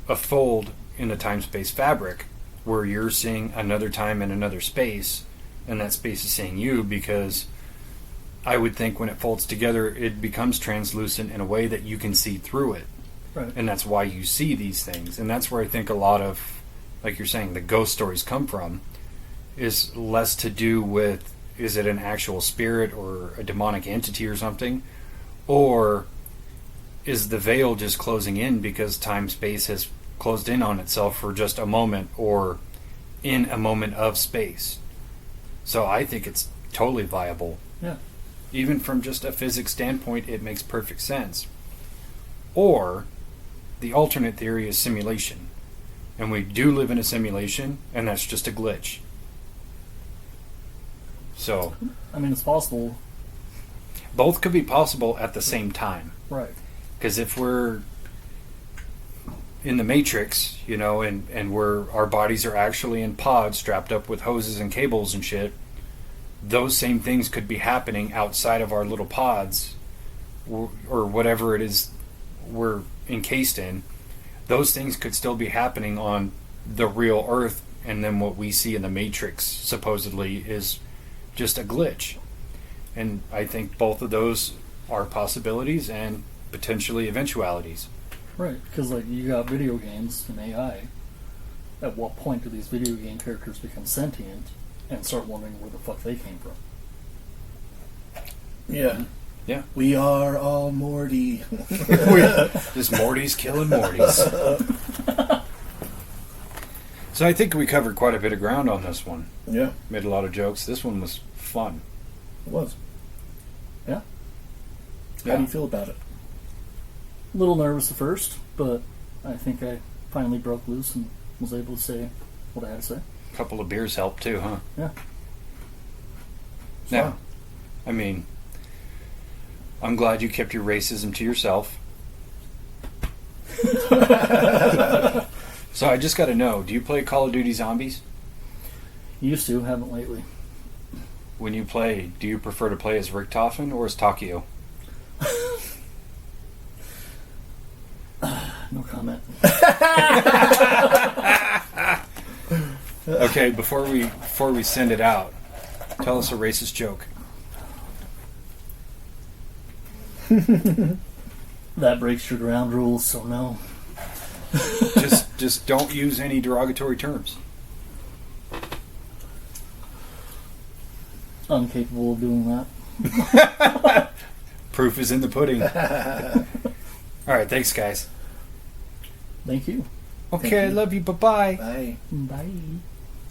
a fold in the time-space fabric where you're seeing another time and another space, and that space is seeing you, because I would think when it folds together, it becomes translucent in a way that you can see through it. Right. And that's why you see these things. And that's where I think a lot of, like you're saying, the ghost stories come from, is less to do with, is it an actual spirit or a demonic entity or something? Or is the veil just closing in because time-space has closed in on itself for just a moment, or in a moment of space? So I think it's totally viable. Yeah. Even from just a physics standpoint, it makes perfect sense. Or the alternate theory is simulation. And we do live in a simulation, and that's just a glitch. So I mean, it's possible. both could be possible at the same time. Right. Because if we're in the Matrix, you know, and our bodies are actually in pods strapped up with hoses and cables and shit, those same things could be happening outside of our little pods, or whatever it is we're encased in. Those things could still be happening on the real Earth, and then what we see in the Matrix supposedly is just a glitch. And I think both of those are possibilities and potentially eventualities. Right, because like you got video games and AI. At what point do these video game characters become sentient and start wondering where the fuck they came from? Yeah. Yeah. We are all Morty. Just Morty's killing Mortys. So I think we covered quite a bit of ground on this one. Yeah, Made a lot of jokes. This one was fun. it was. Yeah. How do you feel about it? A little nervous at first, but I think I finally broke loose and was able to say what I had to say. A couple of beers helped too, huh? Yeah. Now, I mean, I'm glad you kept your racism to yourself. So I just got to know, do you play Call of Duty Zombies? Used to, haven't lately. When you play, do you prefer to play as Richtofen or as Takio? No comment. Okay, before we send it out, tell us a racist joke. That breaks your ground rules, so no. Just don't use any derogatory terms. Incapable of doing that. Proof is in the pudding. All right, thanks, guys. Thank you. Okay, I love you. Bye-bye. Bye. Bye.